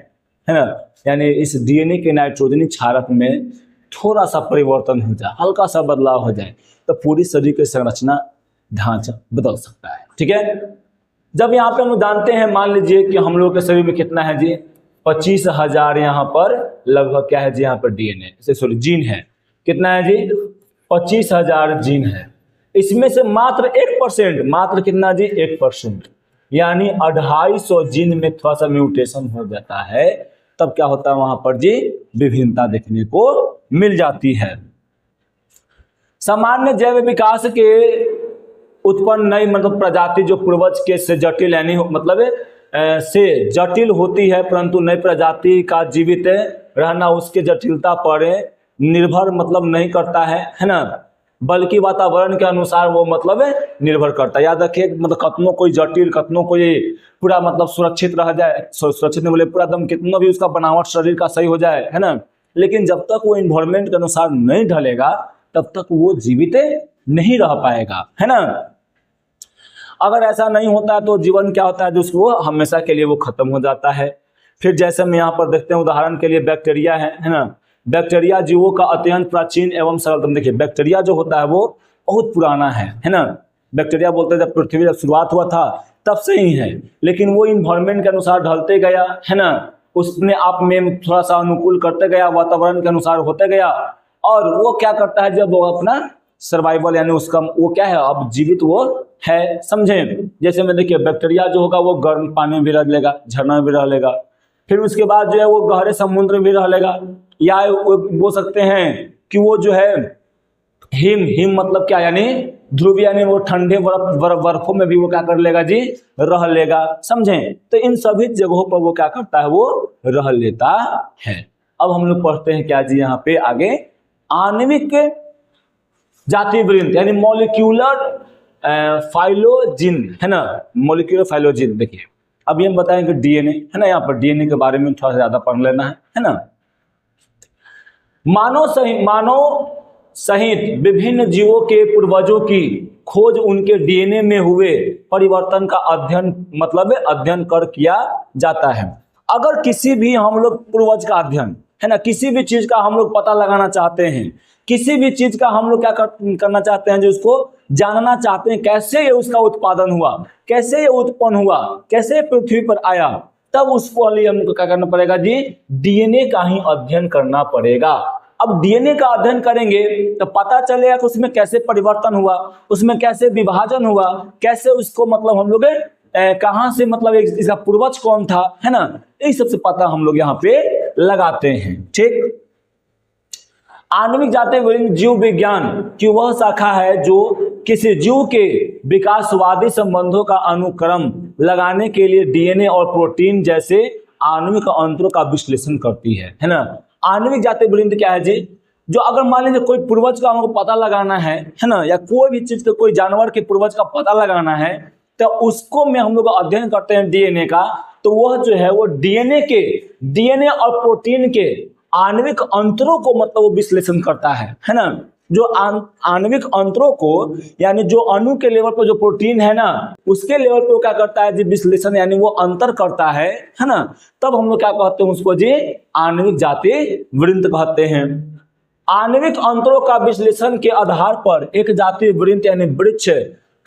ना। यानी इस डीएनए के नाइट्रोजनी क्षारक में थोड़ा सा परिवर्तन हो जाए, हल्का सा बदलाव हो जाए, तो पूरी शरीर की संरचना ढांचा बदल सकता है। ठीक है, जब यहाँ पे हम जानते हैं, मान लीजिए कि हम लोग के शरीर में कितना है जी, 25,000 यहाँ पर लगभग क्या है जी, यहाँ पर डीएनए सॉरी जीन है। कितना है जी, 25,000 जीन है। इसमें से मात्र 1%, मात्र कितना जी, 1%, यानी 250 जीन में थोड़ा सा म्यूटेशन हो जाता है, तब क्या होता है वहां पर जी, विभिन्नता देखने को मिल जाती है। सामान्य जैव विकास के उत्पन्न नई मतलब प्रजाति जो पूर्वज के से जटिल यानी मतलब से जटिल होती है, परंतु नई प्रजाति का जीवित रहना उसके जटिलता पर निर्भर मतलब नहीं करता है ना, बल्कि वातावरण के अनुसार वो मतलब निर्भर करता है। याद रखिए, मतलब कतनों कोई जटिल, कतनों कोई पूरा मतलब सुरक्षित रह जाए, सुरक्षित नहीं बोले पूरा दम, कितना भी उसका बनावट शरीर का सही हो जाए, है ना, लेकिन जब तक वो इन्वायरमेंट के अनुसार नहीं ढलेगा तब तक वो जीवित नहीं रह पाएगा, है ना। अगर ऐसा नहीं होता है तो जीवन क्या होता है, जिसको हमेशा के लिए वो खत्म हो जाता है। फिर जैसे हम यहाँ पर देखते हैं, उदाहरण के लिए बैक्टीरिया है ना। बैक्टीरिया जीवों का अत्यंत प्राचीन एवं सरलतम, देखिए बैक्टीरिया जो होता है वो बहुत पुराना है ना। बैक्टीरिया बोलते हैं जब पृथ्वी जब शुरुआत हुआ था तब से ही है, लेकिन वो इन्वायरमेंट के अनुसार ढलते गया, है ना, उसने आप में थोड़ा सा अनुकूल करते गया, वातावरण के अनुसार होते गया, और वो क्या करता है, जब वो अपना सर्वाइवल यानी उसका वो क्या है, अब जीवित वो है, समझे। जैसे में देखिए बैक्टीरिया जो होगा वो गर्म पानी में भी रह लेगा, झरना में भी रह लेगा, फिर उसके बाद जो है वो गहरे समुद्र में भी रह लेगा, या वो बोल सकते हैं कि वो जो है हिम मतलब क्या, यानी ध्रुव यानी वो ठंडे बर्फों में भी वो क्या कर लेगा जी, रह लेगा, समझे। तो इन सभी जगहों पर वो क्या करता है, वो रह लेता है। अब हम लोग पढ़ते हैं क्या जी यहाँ पे आगे, आणविक जाति वृंत यानी मॉलिक्यूलर फाइलोजिन, है ना, मॉलिक्यूलर फाइलोजिन। देखिए अब ये हम बताएंगे डीएनए, है ना, यहाँ पर डीएनए के बारे में थोड़ा ज्यादा पढ़ लेना है ना। मानव सहित विभिन्न जीवों के पूर्वजों की खोज उनके डीएनए में हुए परिवर्तन का अध्ययन कर किया जाता है। अगर किसी भी हम लोग पूर्वज का अध्ययन, है ना, किसी भी चीज का हम लोग पता लगाना चाहते हैं, किसी भी चीज का हम लोग क्या करना चाहते हैं, जो उसको जानना चाहते हैं, कैसे ये उसका उत्पादन हुआ, कैसे ये उत्पन्न हुआ, कैसे पृथ्वी पर आया, तब उसको लिए हमको क्या करना पड़ेगा जी, डीएनए का ही अध्ययन करना पड़ेगा। अब डीएनए का अध्ययन करेंगे तो पता चलेगा कि उसमें कैसे परिवर्तन हुआ, उसमें कैसे विभाजन हुआ, कैसे उसको मतलब हम लोग कहां से मतलब इसका पूर्वज कौन था, है ना, इस सबसे पता हम लोग यहाँ पे लगाते हैं। ठीक, आणविक जाति जीव विज्ञान की वह शाखा है जो किसी जीव के विकासवादी संबंधों का अनुक्रम लगाने के लिए डीएनए और प्रोटीन जैसे आणविक अंतरों का विश्लेषण करती है ना। आणविक जाति वृंद क्या है जी, जो अगर मान लीजिए कोई पूर्वज का हमको पता लगाना है ना, या कोई भी चीज का, कोई जानवर के पूर्वज का पता लगाना है, तो उसको में हम लोग अध्ययन करते हैं डीएनए का, तो वह जो है वो डीएनए और प्रोटीन के आणविक अंतरों को मतलब वो विश्लेषण करता है ना। जो आणविक अंतरों को, यानी जो अणु के लेवल पर जो प्रोटीन है ना, उसके लेवल पे वो क्या करता है जी, विश्लेषण, यानी वो अंतर करता है ना, तब हम लोग क्या कहते हैं उसको जी, आणविक जाति वृत्त कहते हैं। आणविक अंतरों का विश्लेषण के आधार पर एक जाति वृत्त यानी वृक्ष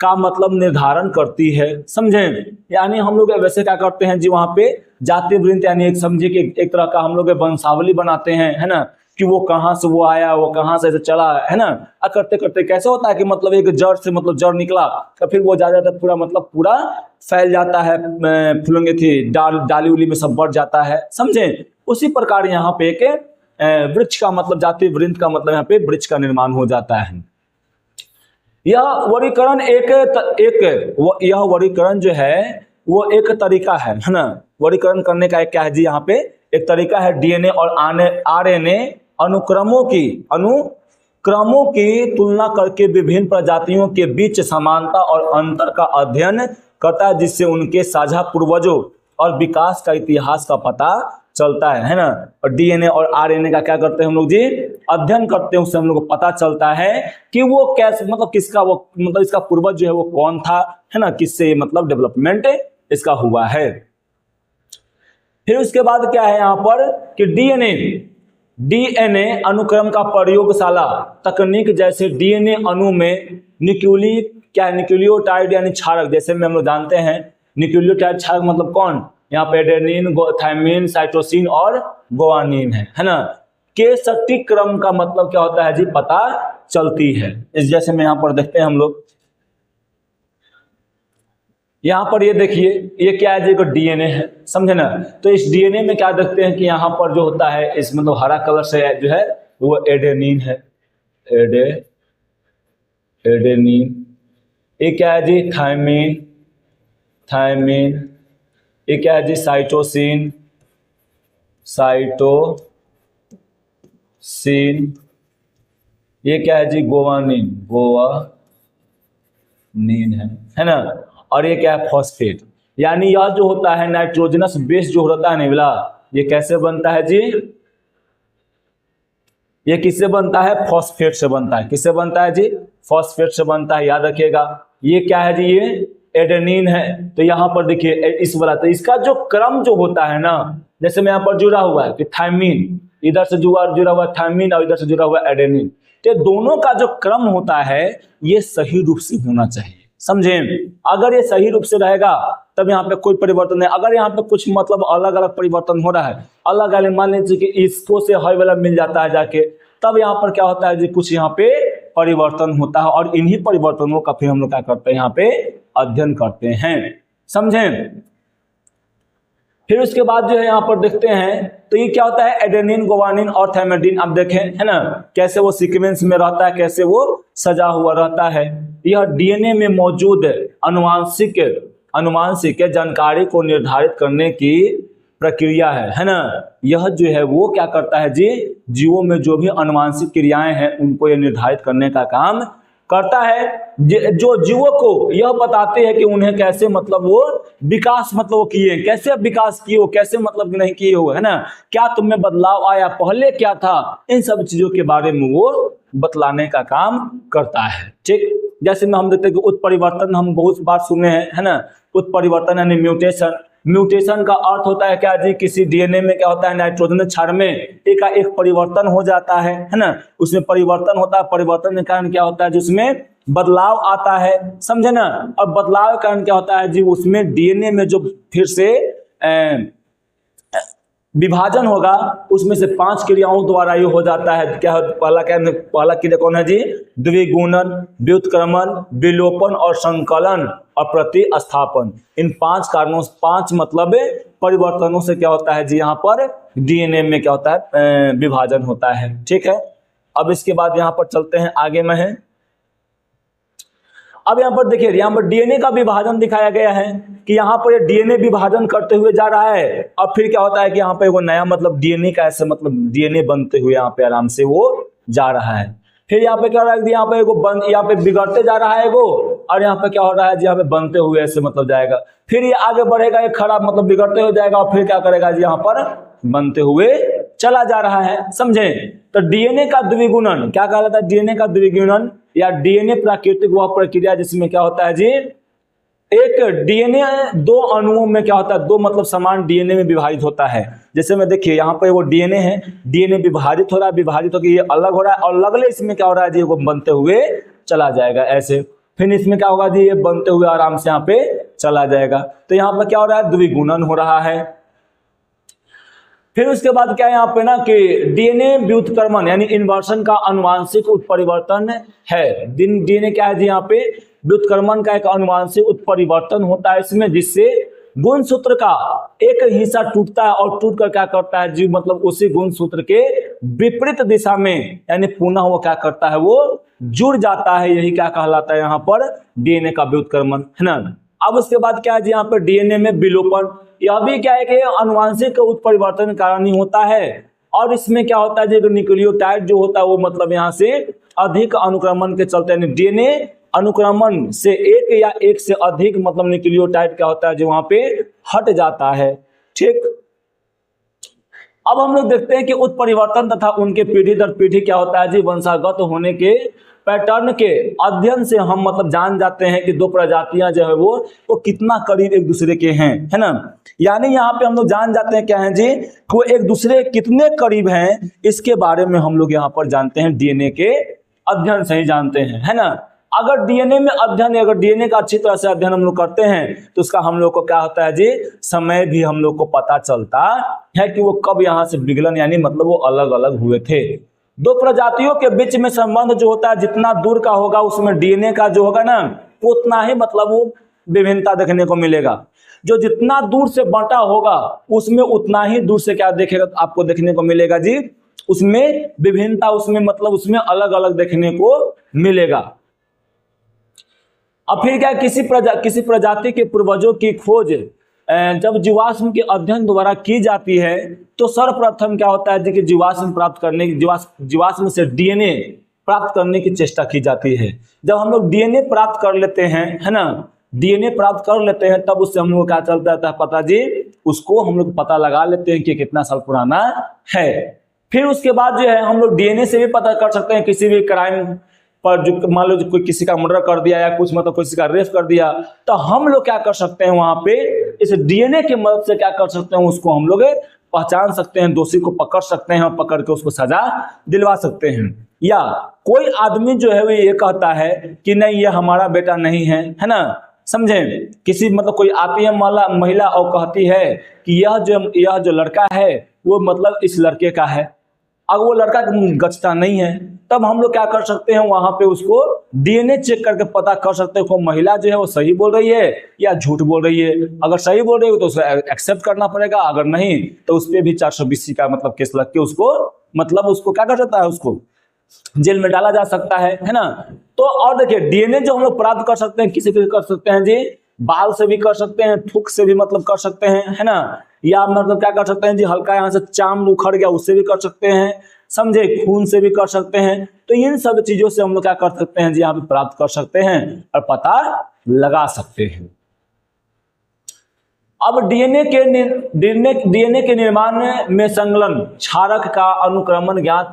का मतलब निर्धारण करती है, समझे। यानी हम लोग वैसे क्या करते हैं जी, वहां पे जाति वृत्त यानी एक समझे कि एक तरह का हम लोग वंशावली बनाते हैं, है ना, कि वो कहाँ से वो आया, वो कहाँ से चला, है ना। करते करते कैसे होता है कि मतलब एक जड़ से मतलब जड़ निकला तो फिर वो ज्यादा पूरा मतलब पूरा फैल जाता है, फूलेंगे थी डाली उली में सब बढ़ जाता है, समझे। उसी प्रकार यहाँ पे एक वृक्ष का मतलब जाति वृत्त का मतलब यहाँ पे वृक्ष का निर्माण हो जाता है। यह वर्गीकरण यह वर्गीकरण जो है वो एक तरीका है ना। वर्गीकरण करने का एक क्या है जी, यहाँ पे एक तरीका है डीएनए और आरएनए अनुक्रमों की तुलना करके विभिन्न प्रजातियों के बीच समानता और अंतर का अध्ययन करता है, जिससे उनके साझा पूर्वजों और विकास का इतिहास का पता चलता है ना। और डीएनए और आरएनए का क्या करते हैं हम लोग जी, अध्ययन करते हैं, उससे हम लोग को पता चलता है कि वो कैसे मतलब किसका वो मतलब इसका पूर्वज जो है वो कौन था, है ना, किससे मतलब डेवलपमेंट इसका हुआ है। फिर उसके बाद क्या है यहाँ पर कि डीएनए अनुक्रम का प्रयोगशाला तकनीक, जैसे डीएनए अणु में न्यूक्लियोटाइड यानी क्षारक, जैसे में हम लोग जानते हैं न्यूक्लियोटाइड क्षारक मतलब कौन, यहाँ पे एडेनिन, थायमिन, साइटोसिन और गुआनिन है ना, के सटीक क्रम का मतलब क्या होता है जी, पता चलती है। इस जैसे में यहाँ पर देखते हैं हम लोग, यहाँ पर ये देखिए ये क्या है जी, डीएनए है, समझे ना। तो इस डीएनए में क्या देखते हैं कि यहाँ पर जो होता है इस मतलब हरा कलर से जो है वो एडेनिन है, एडेनिन। ये क्या है जी, थायमिन। ये क्या है जी, साइटोसिन। ये क्या है जी, गुआनिन है ना। और ये क्या है, फॉस्फेट। यानी यह जो होता है नाइट्रोजनस बेस जो होता है निवला, ये कैसे बनता है जी, ये किससे बनता है, फॉस्फेट से बनता है। किससे बनता है जी, फॉस्फेट से बनता है, याद रखिएगा। ये क्या है जी, ये एडेनिन है। तो यहाँ पर देखिए इस वाला, तो इसका जो क्रम जो होता है ना, जैसे में यहाँ पर जुड़ा हुआ है कि थायमिन, इधर से जुड़ा हुआ थायमिन और इधर से जुड़ा हुआ एडेनिन, तो दोनों का जो क्रम होता है ये सही रूप से होना चाहिए, समझे। अगर ये सही रूप से रहेगा तब यहाँ पे कोई परिवर्तन नहीं। अगर यहाँ पे कुछ मतलब अलग अलग परिवर्तन हो रहा है, अलग अलग, मान लीजिए कि इसको से हाई वाला मिल जाता है जाके, तब यहाँ पर क्या होता है जी, कुछ यहाँ पे परिवर्तन होता है और इन्हीं परिवर्तनों का फिर हम लोग क्या करते हैं, यहाँ पे अध्ययन करते हैं, समझे। फिर उसके बाद जो है यहाँ पर देखते हैं तो ये क्या होता है, एडेनिन, गुआनिन और थायमिन। आप देखें है ना कैसे वो सीक्वेंस में रहता है, कैसे वो सजा हुआ रहता है। यह डीएनए में मौजूद अनुवांशिक जानकारी को निर्धारित करने की प्रक्रिया है ना। यह जो है वो क्या करता है जी, जीवों में जो भी अनुवांशिक क्रियाएं हैं उनको ये निर्धारित करने का काम करता है, जो जीवों को यह बताते हैं कि उन्हें कैसे मतलब वो विकास मतलब वो किए, कैसे विकास किए हो, कैसे मतलब नहीं किए हो, है ना, क्या तुम में बदलाव आया, पहले क्या था, इन सब चीजों के बारे में वो बतलाने का काम करता है। ठीक, जैसे में हम देखते हैं कि उत्परिवर्तन हम बहुत बार सुने हैं, है ना। उत्परिवर्तन यानी म्यूटेशन का अर्थ होता है क्या जी, किसी डीएनए में क्या होता है, नाइट्रोजन क्षार में एक परिवर्तन हो जाता है ना, उसमें परिवर्तन होता है। परिवर्तन के कारण क्या होता है जी, उसमें बदलाव आता है, समझे ना। और बदलाव के कारण क्या होता है जी, उसमें डीएनए में जो फिर से विभाजन होगा, उसमें से 5 क्रियाओं द्वारा ये हो जाता है। क्या पहला क्रिया कौन है जी, द्विगुणन, व्युत्क्रमण, विलोपन और संकलन और प्रतिस्थापन। इन 5 मतलब परिवर्तनों से क्या होता है जी, यहाँ पर डीएनए में क्या होता है, विभाजन होता है। ठीक है, अब इसके बाद यहाँ पर चलते हैं आगे में है। अब यहाँ पर देखिए, यहाँ पर डीएनए का विभाजन दिखाया गया है कि यहाँ पर ये डीएनए विभाजन करते हुए जा रहा है। अब फिर क्या होता है कि यहाँ पे वो नया मतलब डीएनए का ऐसे मतलब डीएनए बनते हुए यहाँ पे आराम से वो जा रहा है। फिर यहाँ पे क्या हो रहा है, यहाँ पे यहाँ पे बिगड़ते जा रहा है वो, और यहाँ पे क्या हो रहा है जी, यहाँ पे बनते हुए ऐसे मतलब जाएगा। फिर ये आगे बढ़ेगा, ये खराब मतलब बिगड़ते हुए जाएगा और फिर क्या करेगा जी, यहाँ पर बनते हुए चला जा रहा है, समझे। तो डीएनए का द्विगुणन क्या कहलाता है, डीएनए का द्विगुणन या डीएनए प्राकृतिक वह प्रक्रिया जिसमें क्या होता है जी, एक डीएनए दो अणुओं में क्या होता है, दो मतलब समान डीएनए में विभाजित होता है। जैसे मैं देखिए यहाँ पे वो डीएनए है, डीएनए विभाजित हो रहा है, विभाजित होकर ये अलग हो रहा है और लगले इसमें क्या हो रहा है जी, वो बनते हुए चला जाएगा ऐसे। फिर इसमें क्या होगा जी, ये बनते हुए आराम से यहाँ पे चला जाएगा। तो यहाँ पर क्या हो रहा है, द्विगुणन हो रहा है। फिर उसके बाद क्या है यहाँ पे ना कि डीएनए व्युत्क्रमण यानी इन्वर्सन का अनुवांशिक उत्परिवर्तन है। डीएनए क्या है जी, यहाँ पे व्युत्क्रमण का एक अनुवांशिक उत्परिवर्तन होता है इसमें, जिससे गुणसूत्र का एक हिस्सा टूटता है और टूट कर क्या करता है जी, मतलब उसी गुणसूत्र के विपरीत दिशा में यानी पुनः वो क्या करता है, वो जुड़ जाता है। यही क्या कहलाता है यहाँ पर, डीएनए का व्युत्क्रमण, है ना। अब उसके बाद क्या है जी, यहाँ पर डीएनए में विलोपन, यह भी क्या है कि अनुवांशिक उत्परिवर्तन कारण ही होता है। और इसमें क्या होता है जी, न्यूक्लियोटाइड जो होता है वो मतलब यहाँ से अधिक अनुक्रमण के चलते यानी डीएनए अनुक्रमण से एक या एक से अधिक मतलब न्यूक्लियोटाइड क्या होता है जो वहां पे हट जाता है, ठीक। अब हम लोग देखते हैं कि उत्परिवर्तन तथा उनके पीढ़ी दर पीढ़ी क्या होता है जी, वंशागत होने के पैटर्न के अध्ययन से हम मतलब जान जाते हैं कि दो प्रजातियां जो है वो कितना करीब एक दूसरे के हैं, है ना। यानी यहाँ पे हम लोग जान जाते हैं क्या है जी, कि वो एक दूसरे कितने करीब हैं, इसके बारे में हम लोग यहाँ पर जानते हैं डीएनए के अध्ययन से ही जानते हैं, है ना। अगर डीएनए में अध्ययन, अगर डीएनए का अच्छी तरह से अध्ययन हम लोग करते हैं तो उसका हम लोग को क्या होता है जी, समय भी हम लोग को पता चलता है कि वो कब यहाँ से विगलन यानी मतलब वो अलग अलग हुए थे। दो प्रजातियों के बीच में संबंध जो होता है जितना दूर का होगा उसमें डीएनए का जो होगा ना उतना ही मतलब वो विभिन्नता देखने को मिलेगा। जो जितना दूर से बंटा होगा उसमें उतना ही दूर से क्या देखेगा आपको देखने को मिलेगा जी, उसमें विभिन्नता, उसमें मतलब उसमें अलग अलग देखने को मिलेगा। अब फिर क्या, किसी प्रजाति के पूर्वजों की खोज जब जीवाश्म के अध्ययन द्वारा की जाती है तो सर्वप्रथम क्या होता है जी कि जीवाश्म से डीएनए प्राप्त करने की चेष्टा की जाती है। जब हम लोग डीएनए प्राप्त कर लेते हैं, है ना, डीएनए प्राप्त कर लेते हैं तब उससे हम लोग क्या चलता रहता है पता जी, उसको हम लोग पता लगा लेते हैं कि कितना साल पुराना है। फिर उसके बाद जो है हम लोग डीएनए से भी पता कर सकते हैं किसी भी क्राइम पर, जो मान लो कोई किसी का मर्डर कर दिया या कुछ मतलब किसी का रेप कर दिया तो हम लोग क्या कर सकते हैं वहां पे इस डीएनए की मदद से क्या कर सकते हैं, उसको हम लोग पहचान सकते हैं, दोषी को पकड़ सकते हैं और पकड़ के उसको सजा दिलवा सकते हैं। या कोई आदमी जो है वो ये कहता है कि नहीं ये हमारा बेटा नहीं है, है ना, समझे। किसी मतलब कोई आती है महिला और कहती है कि यह जो लड़का है वो मतलब इस लड़के का है, अब वो लड़का गचता नहीं है, तब हम लोग क्या कर सकते हैं वहां पे उसको डीएनए चेक करके पता कर सकते हैं कि महिला जो है वो सही बोल रही है या झूठ बोल रही है। अगर सही बोल रही है तो उसे एक्सेप्ट करना पड़ेगा, अगर नहीं तो उस पर भी 420 का मतलब केस लग के उसको क्या कर सकता है, उसको जेल में डाला जा सकता है ना। तो और देखिए डीएनए जो हम लोग प्राप्त कर सकते हैं किसी से कर सकते हैं जी, बाल से भी कर सकते हैं, थूक से भी मतलब कर सकते हैं, है ना, या मतलब क्या कर सकते हैं जी, हल्का यहाँ से चाम उखड़ गया उससे भी कर सकते हैं, समझे, खून से भी कर सकते हैं। तो इन सब चीजों से हम लोग क्या कर सकते हैं जी, यहाँ पे प्राप्त कर सकते हैं और पता लगा सकते हैं। अब डीएनए के निर्माण में संलग्न क्षारक का अनुक्रमण ज्ञात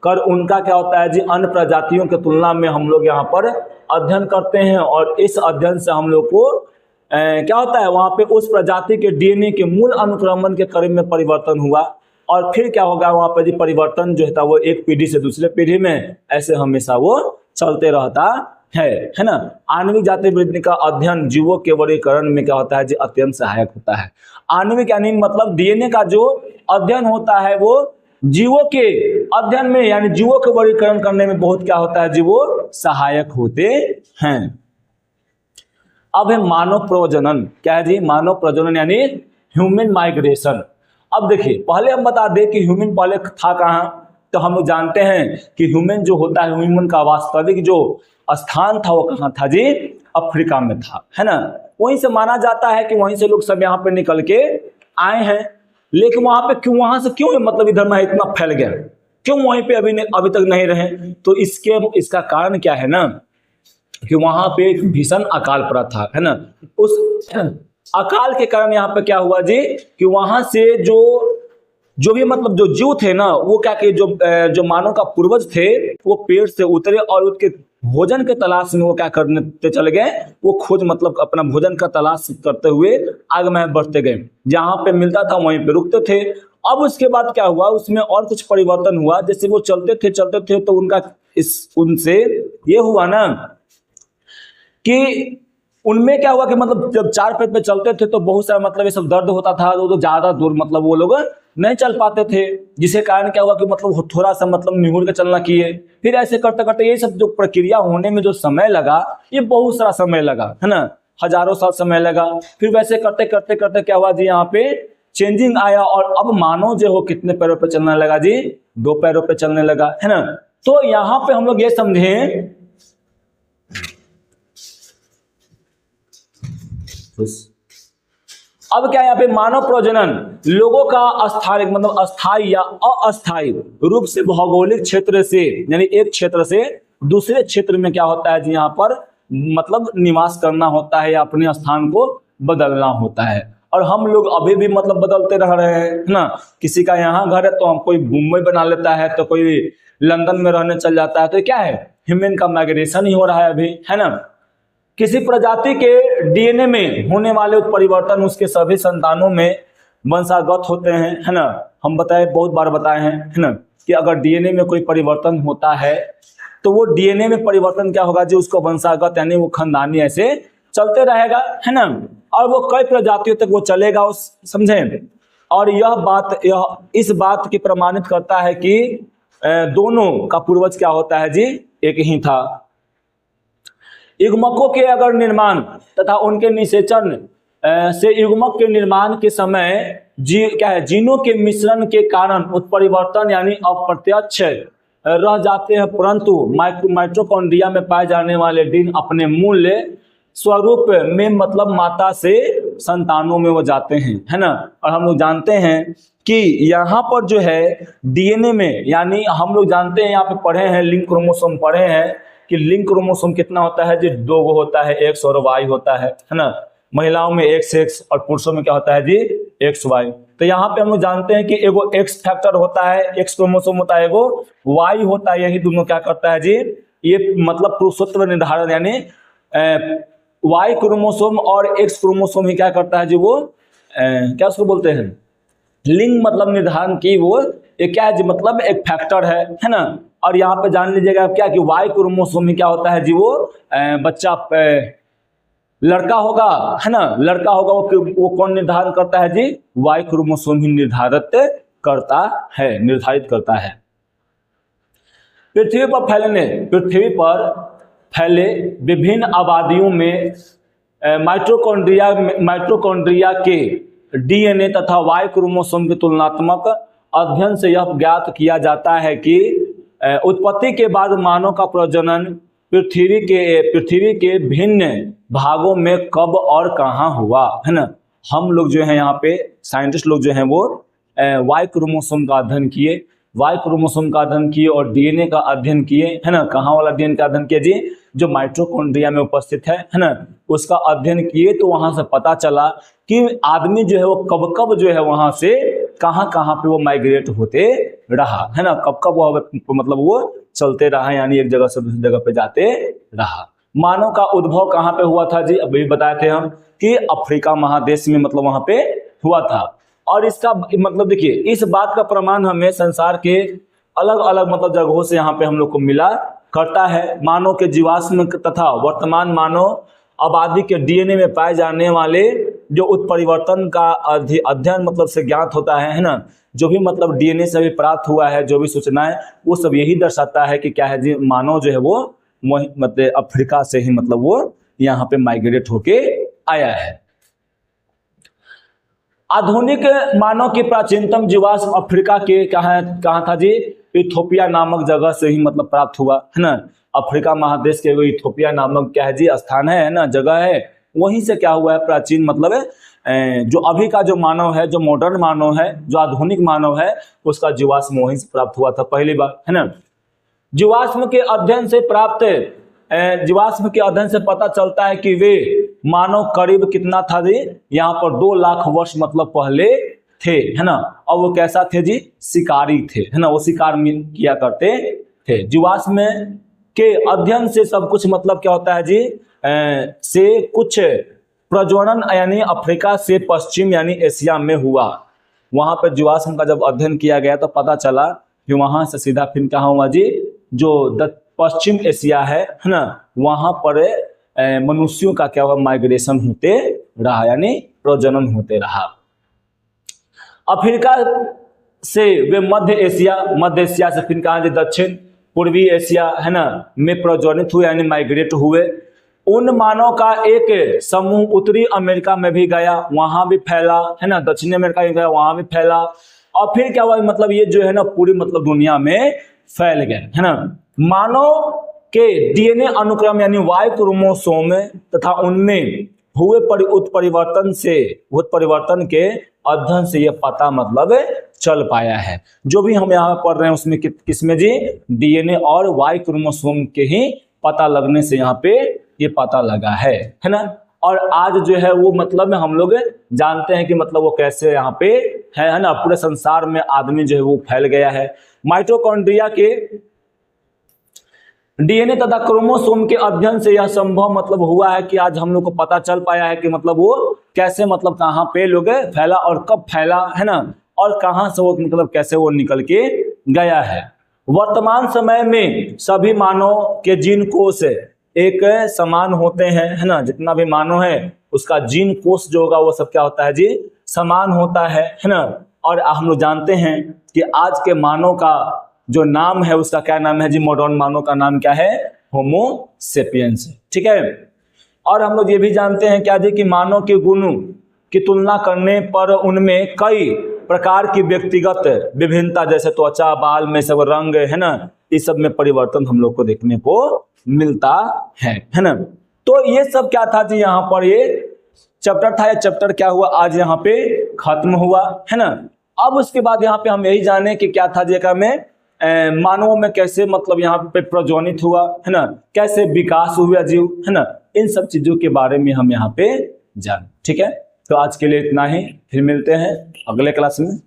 कर उनका क्या होता है जी, अन्य प्रजातियों की तुलना में हम लोग यहाँ पर अध्ययन करते हैं और इस अध्ययन से हम लोग को क्या होता है वहां पे उस प्रजाति के डीएनए के मूल अनुक्रमण के क्रम में परिवर्तन हुआ और फिर क्या होगा वहां पर जी, परिवर्तन जो है वो एक पीढ़ी से दूसरे पीढ़ी में ऐसे हमेशा वो चलते रहता है ना। आणविक जाति वृद्धि का अध्ययन जीवों के वर्गीकरण में क्या होता है जी, अत्यंत सहायक होता है। आणविक यानी मतलब डीएनए का जो अध्ययन होता है वो जीवों के अध्ययन में यानी जीवों के वर्गीकरण करने में बहुत क्या होता है जी, वो सहायक होते हैं। अब है मानव प्रजनन, क्या है जी, मानव प्रजनन यानी ह्यूमन माइग्रेशन। अब देखिए पहले हम बता दें कि ह्यूमन पहले था कहाँ, तो हम लोग जानते हैं कि ह्यूमन जो होता है, ह्यूमन का वास्तविक जो स्थान था वो कहाँ था जी, अफ्रीका में था, है ना। वहीं से माना जाता है कि वहीं से लोग सब यहाँ पे निकल के आए हैं, लेकिन वहां पे वहां से क्यों मतलब इधर में इतना फैल गया, क्यों वहीं पे अभी तक नहीं रहे, तो इसका कारण क्या है ना कि वहां पे एक भीषण अकाल पड़ा था, है ना। उस अकाल के कारण यहाँ पे क्या हुआ जी कि वहां से जो जो भी मतलब जो जीव थे ना, वो क्या कि जो मानव का पूर्वज थे, वो पेड़ से उतरे और उसके भोजन के तलाश में वो क्या करते चले गए, वो खोज मतलब अपना भोजन का तलाश करते हुए आगे में बढ़ते गए, जहां पे मिलता था वहीं पे रुकते थे। अब उसके बाद क्या हुआ, उसमें और कुछ परिवर्तन हुआ। जैसे वो चलते थे तो उनका उनसे ये हुआ ना कि उनमें क्या हुआ कि मतलब जब 4 पैर पे चलते थे तो बहुत सारा मतलब ये सब दर्द होता था, तो ज्यादा दूर मतलब वो लोग नहीं चल पाते थे, जिसके कारण क्या हुआ कि मतलब थोड़ा सा मतलब निहुर के चलना किए। फिर ऐसे करते करते ये सब जो प्रक्रिया होने में जो समय लगा, ये बहुत सारा समय लगा, है ना, हजारों साल समय लगा। फिर वैसे करते करते करते क्या हुआ जी, यहाँ पे चेंजिंग आया और अब मानव जो हो कितने पैरों पे चलने लगा जी, 2 पैरों पे चलने लगा, है ना। तो यहाँ पे हम लोग ये समझें, अब क्या यहाँ पे मानव प्रजनन लोगों का अस्थायी मतलब अस्थायी या अस्थायी रूप से भौगोलिक क्षेत्र से, यानी एक क्षेत्र से दूसरे क्षेत्र में क्या होता है जी, यहाँ पर मतलब निवास करना होता है या अपने स्थान को बदलना होता है। और हम लोग अभी भी मतलब बदलते रह रहे हैं, है ना। किसी का यहाँ घर है तो हम कोई मुंबई बना लेता है, तो कोई लंदन में रहने चल जाता है, तो क्या है, ह्यूमन का माइग्रेशन ही हो रहा है अभी, है ना। किसी प्रजाति के डीएनए में होने वाले उत्परिवर्तन उसके सभी संतानों में वंशागत होते हैं, है ना। हम बताए, बहुत बार बताए हैं, है ना, कि अगर डीएनए में कोई परिवर्तन होता है तो वो डीएनए में परिवर्तन क्या होगा जी, उसको वंशागत यानी वो खानदानी ऐसे चलते रहेगा, है ना। और वो कई प्रजातियों तक वो चलेगा, उस समझे। और यह इस बात की प्रमाणित करता है कि दोनों का पूर्वज क्या होता है जी, एक ही था। युग्मकों के अगर निर्माण तथा उनके निषेचन से युग्मक के निर्माण के समय जीनों के मिश्रण के कारण उत्परिवर्तन यानी अप्रत्यक्ष रह जाते हैं, परंतु माइटोकॉन्ड्रिया में पाए जाने वाले जीन अपने मूल स्वरूप में मतलब माता से संतानों में वो जाते हैं, है ना। और हम लोग जानते हैं कि यहाँ पर जो है डीएनए में, यानी हम लोग जानते हैं, यहाँ पे पढ़े हैं, लिंक क्रोमोसोम पढ़े हैं कि लिंक क्रोमोसोम कितना होता है जी, 2 होता है, एक्स और वाई होता है ना। महिलाओं में एक्स और पुरुषों में क्या होता है जी, एक्स वाई। तो यहाँ पे हम लोग जानते हैं कि एगो एक्स फैक्टर होता है, एक्स क्रोमोसोम होता है, एगो वाई होता है। यही दोनों क्या करता है जी, ये मतलब पुरुषत्व निर्धारण, यानी वाई क्रोमोसोम और एक्स क्रोमोसोम ही क्या करता है जी, वो क्या उसको बोलते हैं, लिंग मतलब निर्धारण की वो एक क्या है जी, मतलब एक फैक्टर है ना। और यहाँ पे जान लीजिएगा क्या कि वाई क्रोमोसोम में क्या होता है जी, वो बच्चा लड़का होगा, है ना, लड़का होगा, वो कौन निर्धारण करता है जी, वाई क्रोमोसोम ही निर्धारित करता है। पृथ्वी पर फैले विभिन्न आबादियों में माइटोकॉन्ड्रिया के डीएनए तथा वाई क्रोमोसोम के तुलनात्मक अध्ययन से यह ज्ञात किया जाता है कि उत्पत्ति के बाद मानव का प्रजनन पृथ्वी के भिन्न भागों में कब और कहाँ हुआ, है ना। हम लोग जो है यहाँ पे साइंटिस्ट लोग जो हैं वो वाई क्रोमोसोम का अध्ययन किए, और डीएनए का अध्ययन किए, है ना। कहाँ वाला डीएनए का अध्ययन किया जी, जो माइटोकॉन्ड्रिया में उपस्थित है ना, उसका अध्ययन किए। तो वहां से पता चला कि आदमी जो है वो कब कब जो है वहां से कहाँ कहाँ पे वो माइग्रेट होते रहा, है ना, कब कब वो मतलब वो चलते रहा, यानी एक जगह से दूसरी जगह पे जाते रहा। मानव का उद्भव कहाँ पे हुआ था जी, अभी बताए थे हम कि अफ्रीका महादेश में मतलब वहां पे हुआ था। और इसका मतलब देखिए, इस बात का प्रमाण हमें संसार के अलग अलग मतलब जगहों से यहाँ पे हम लोग को मिला करता है। मानव के जीवाश्म तथा वर्तमान मानव आबादी के डीएनए में पाए जाने वाले जो उत्परिवर्तन का अध्ययन मतलब से ज्ञात होता है ना, जो भी मतलब डीएनए से भी प्राप्त हुआ है, जो भी सूचनाएं, वो सब यही दर्शाता है कि क्या है जी, मानव जो है वो मतलब अफ्रीका से ही मतलब वो यहाँ पे माइग्रेट होके आया है। आधुनिक मानव की प्राचीनतम जीवाश्म अफ्रीका के कहाँ था जी, इथोपिया नामक जगह से ही मतलब प्राप्त हुआ, है ना। अफ्रीका महादेश के वो इथोपिया नामक क्या है जी, स्थान है ना, जगह है, वहीं से क्या हुआ है, प्राचीन मतलब जो अभी का जो मानव है, जो मॉडर्न मानव है, जो आधुनिक मानव है, उसका जीवाश्म वहीं से प्राप्त हुआ था पहली बार, है ना। जीवाश्म के अध्ययन से पता चलता है कि वे मानव करीब कितना था जी, यहाँ पर 2 लाख वर्ष मतलब पहले थे, है ना। और वो कैसा थे जी, शिकारी थे, है ना, वो शिकार किया करते थे। जीवाश्म के अध्ययन से सब कुछ मतलब क्या होता है जी, से कुछ प्रजनन यानी अफ्रीका से पश्चिम यानी एशिया में हुआ। वहां पर जीवाश्म का जब अध्ययन किया गया तो पता चला कि वहां से सीधा फिर कहाँ हुआ जी, जो पश्चिम एशिया है ना, वहां पर मनुष्यों का क्या हुआ, माइग्रेशन होते रहा यानी प्रजनन होते रहा। अफ्रीका से वे मध्य एशिया से फिर कहाँ, दक्षिण पूर्वी एशिया, है ना, में प्रज्वलित हुए यानी माइग्रेट हुए। उन मानव का एक समूह उत्तरी अमेरिका में भी गया, वहां भी फैला, है ना, दक्षिणी अमेरिका में गया, वहां भी फैला, और फिर क्या हुआ, मतलब ये जो है ना पूरी मतलब दुनिया में फैल गए, है ना। मानव के डीएनए अनुक्रम यानी वाई क्रोमोसोम तथा उनमें हुए उत्परिवर्तन के अध्ययन से यह पता मतलब चल पाया है। जो भी हम यहाँ पढ़ रहे हैं उसमें किसमें जी, डीएनए और वाई क्रोमोसोम के ही पता लगने से यहाँ पे ये पता लगा है ना। और आज जो है वो मतलब हम लोग जानते हैं कि मतलब वो कैसे यहाँ पे है ना, पूरे संसार में आदमी जो है वो फैल गया है। माइटोकॉन्ड्रिया के डीएनए तथा क्रोमोसोम के अध्ययन से यह संभव मतलब हुआ है कि आज हम लोग को पता चल पाया है कि मतलब वो कैसे मतलब कहाँ पे लोग फैला और कब फैला, है ना, और कहाँ से वो मतलब कैसे वो निकल के गया है। वर्तमान समय में सभी मानव के जीन कोष एक समान होते हैं, है ना, जितना भी मानव है उसका जीन कोष जो होगा वो सब क्या होता है जी, समान होता है ना। और हम लोग जानते हैं कि आज के मानव का जो नाम है उसका क्या नाम है जी, मॉडर्न मानव का नाम क्या है, होमो सेपियंस, ठीक है। और हम लोग ये भी जानते हैं क्या जी कि मानव के गुणों की तुलना करने पर उनमें कई प्रकार की व्यक्तिगत विभिन्नता, जैसे त्वचा, बाल में सब रंग, है ना, इस सब में परिवर्तन हम लोग को देखने को मिलता है ना। तो ये सब क्या था जी, यहाँ पर ये चैप्टर था। ये चैप्टर क्या हुआ, आज यहाँ पे खत्म हुआ, है ना। अब उसके बाद यहाँ पे हम यही जाने कि क्या था जी में मानवों में कैसे मतलब यहाँ पे प्रज्वलित हुआ, है ना, कैसे विकास हुआ जीव, है ना, इन सब चीजों के बारे में हम यहाँ पे जाने, ठीक है। तो आज के लिए इतना ही, फिर मिलते हैं अगले क्लास में।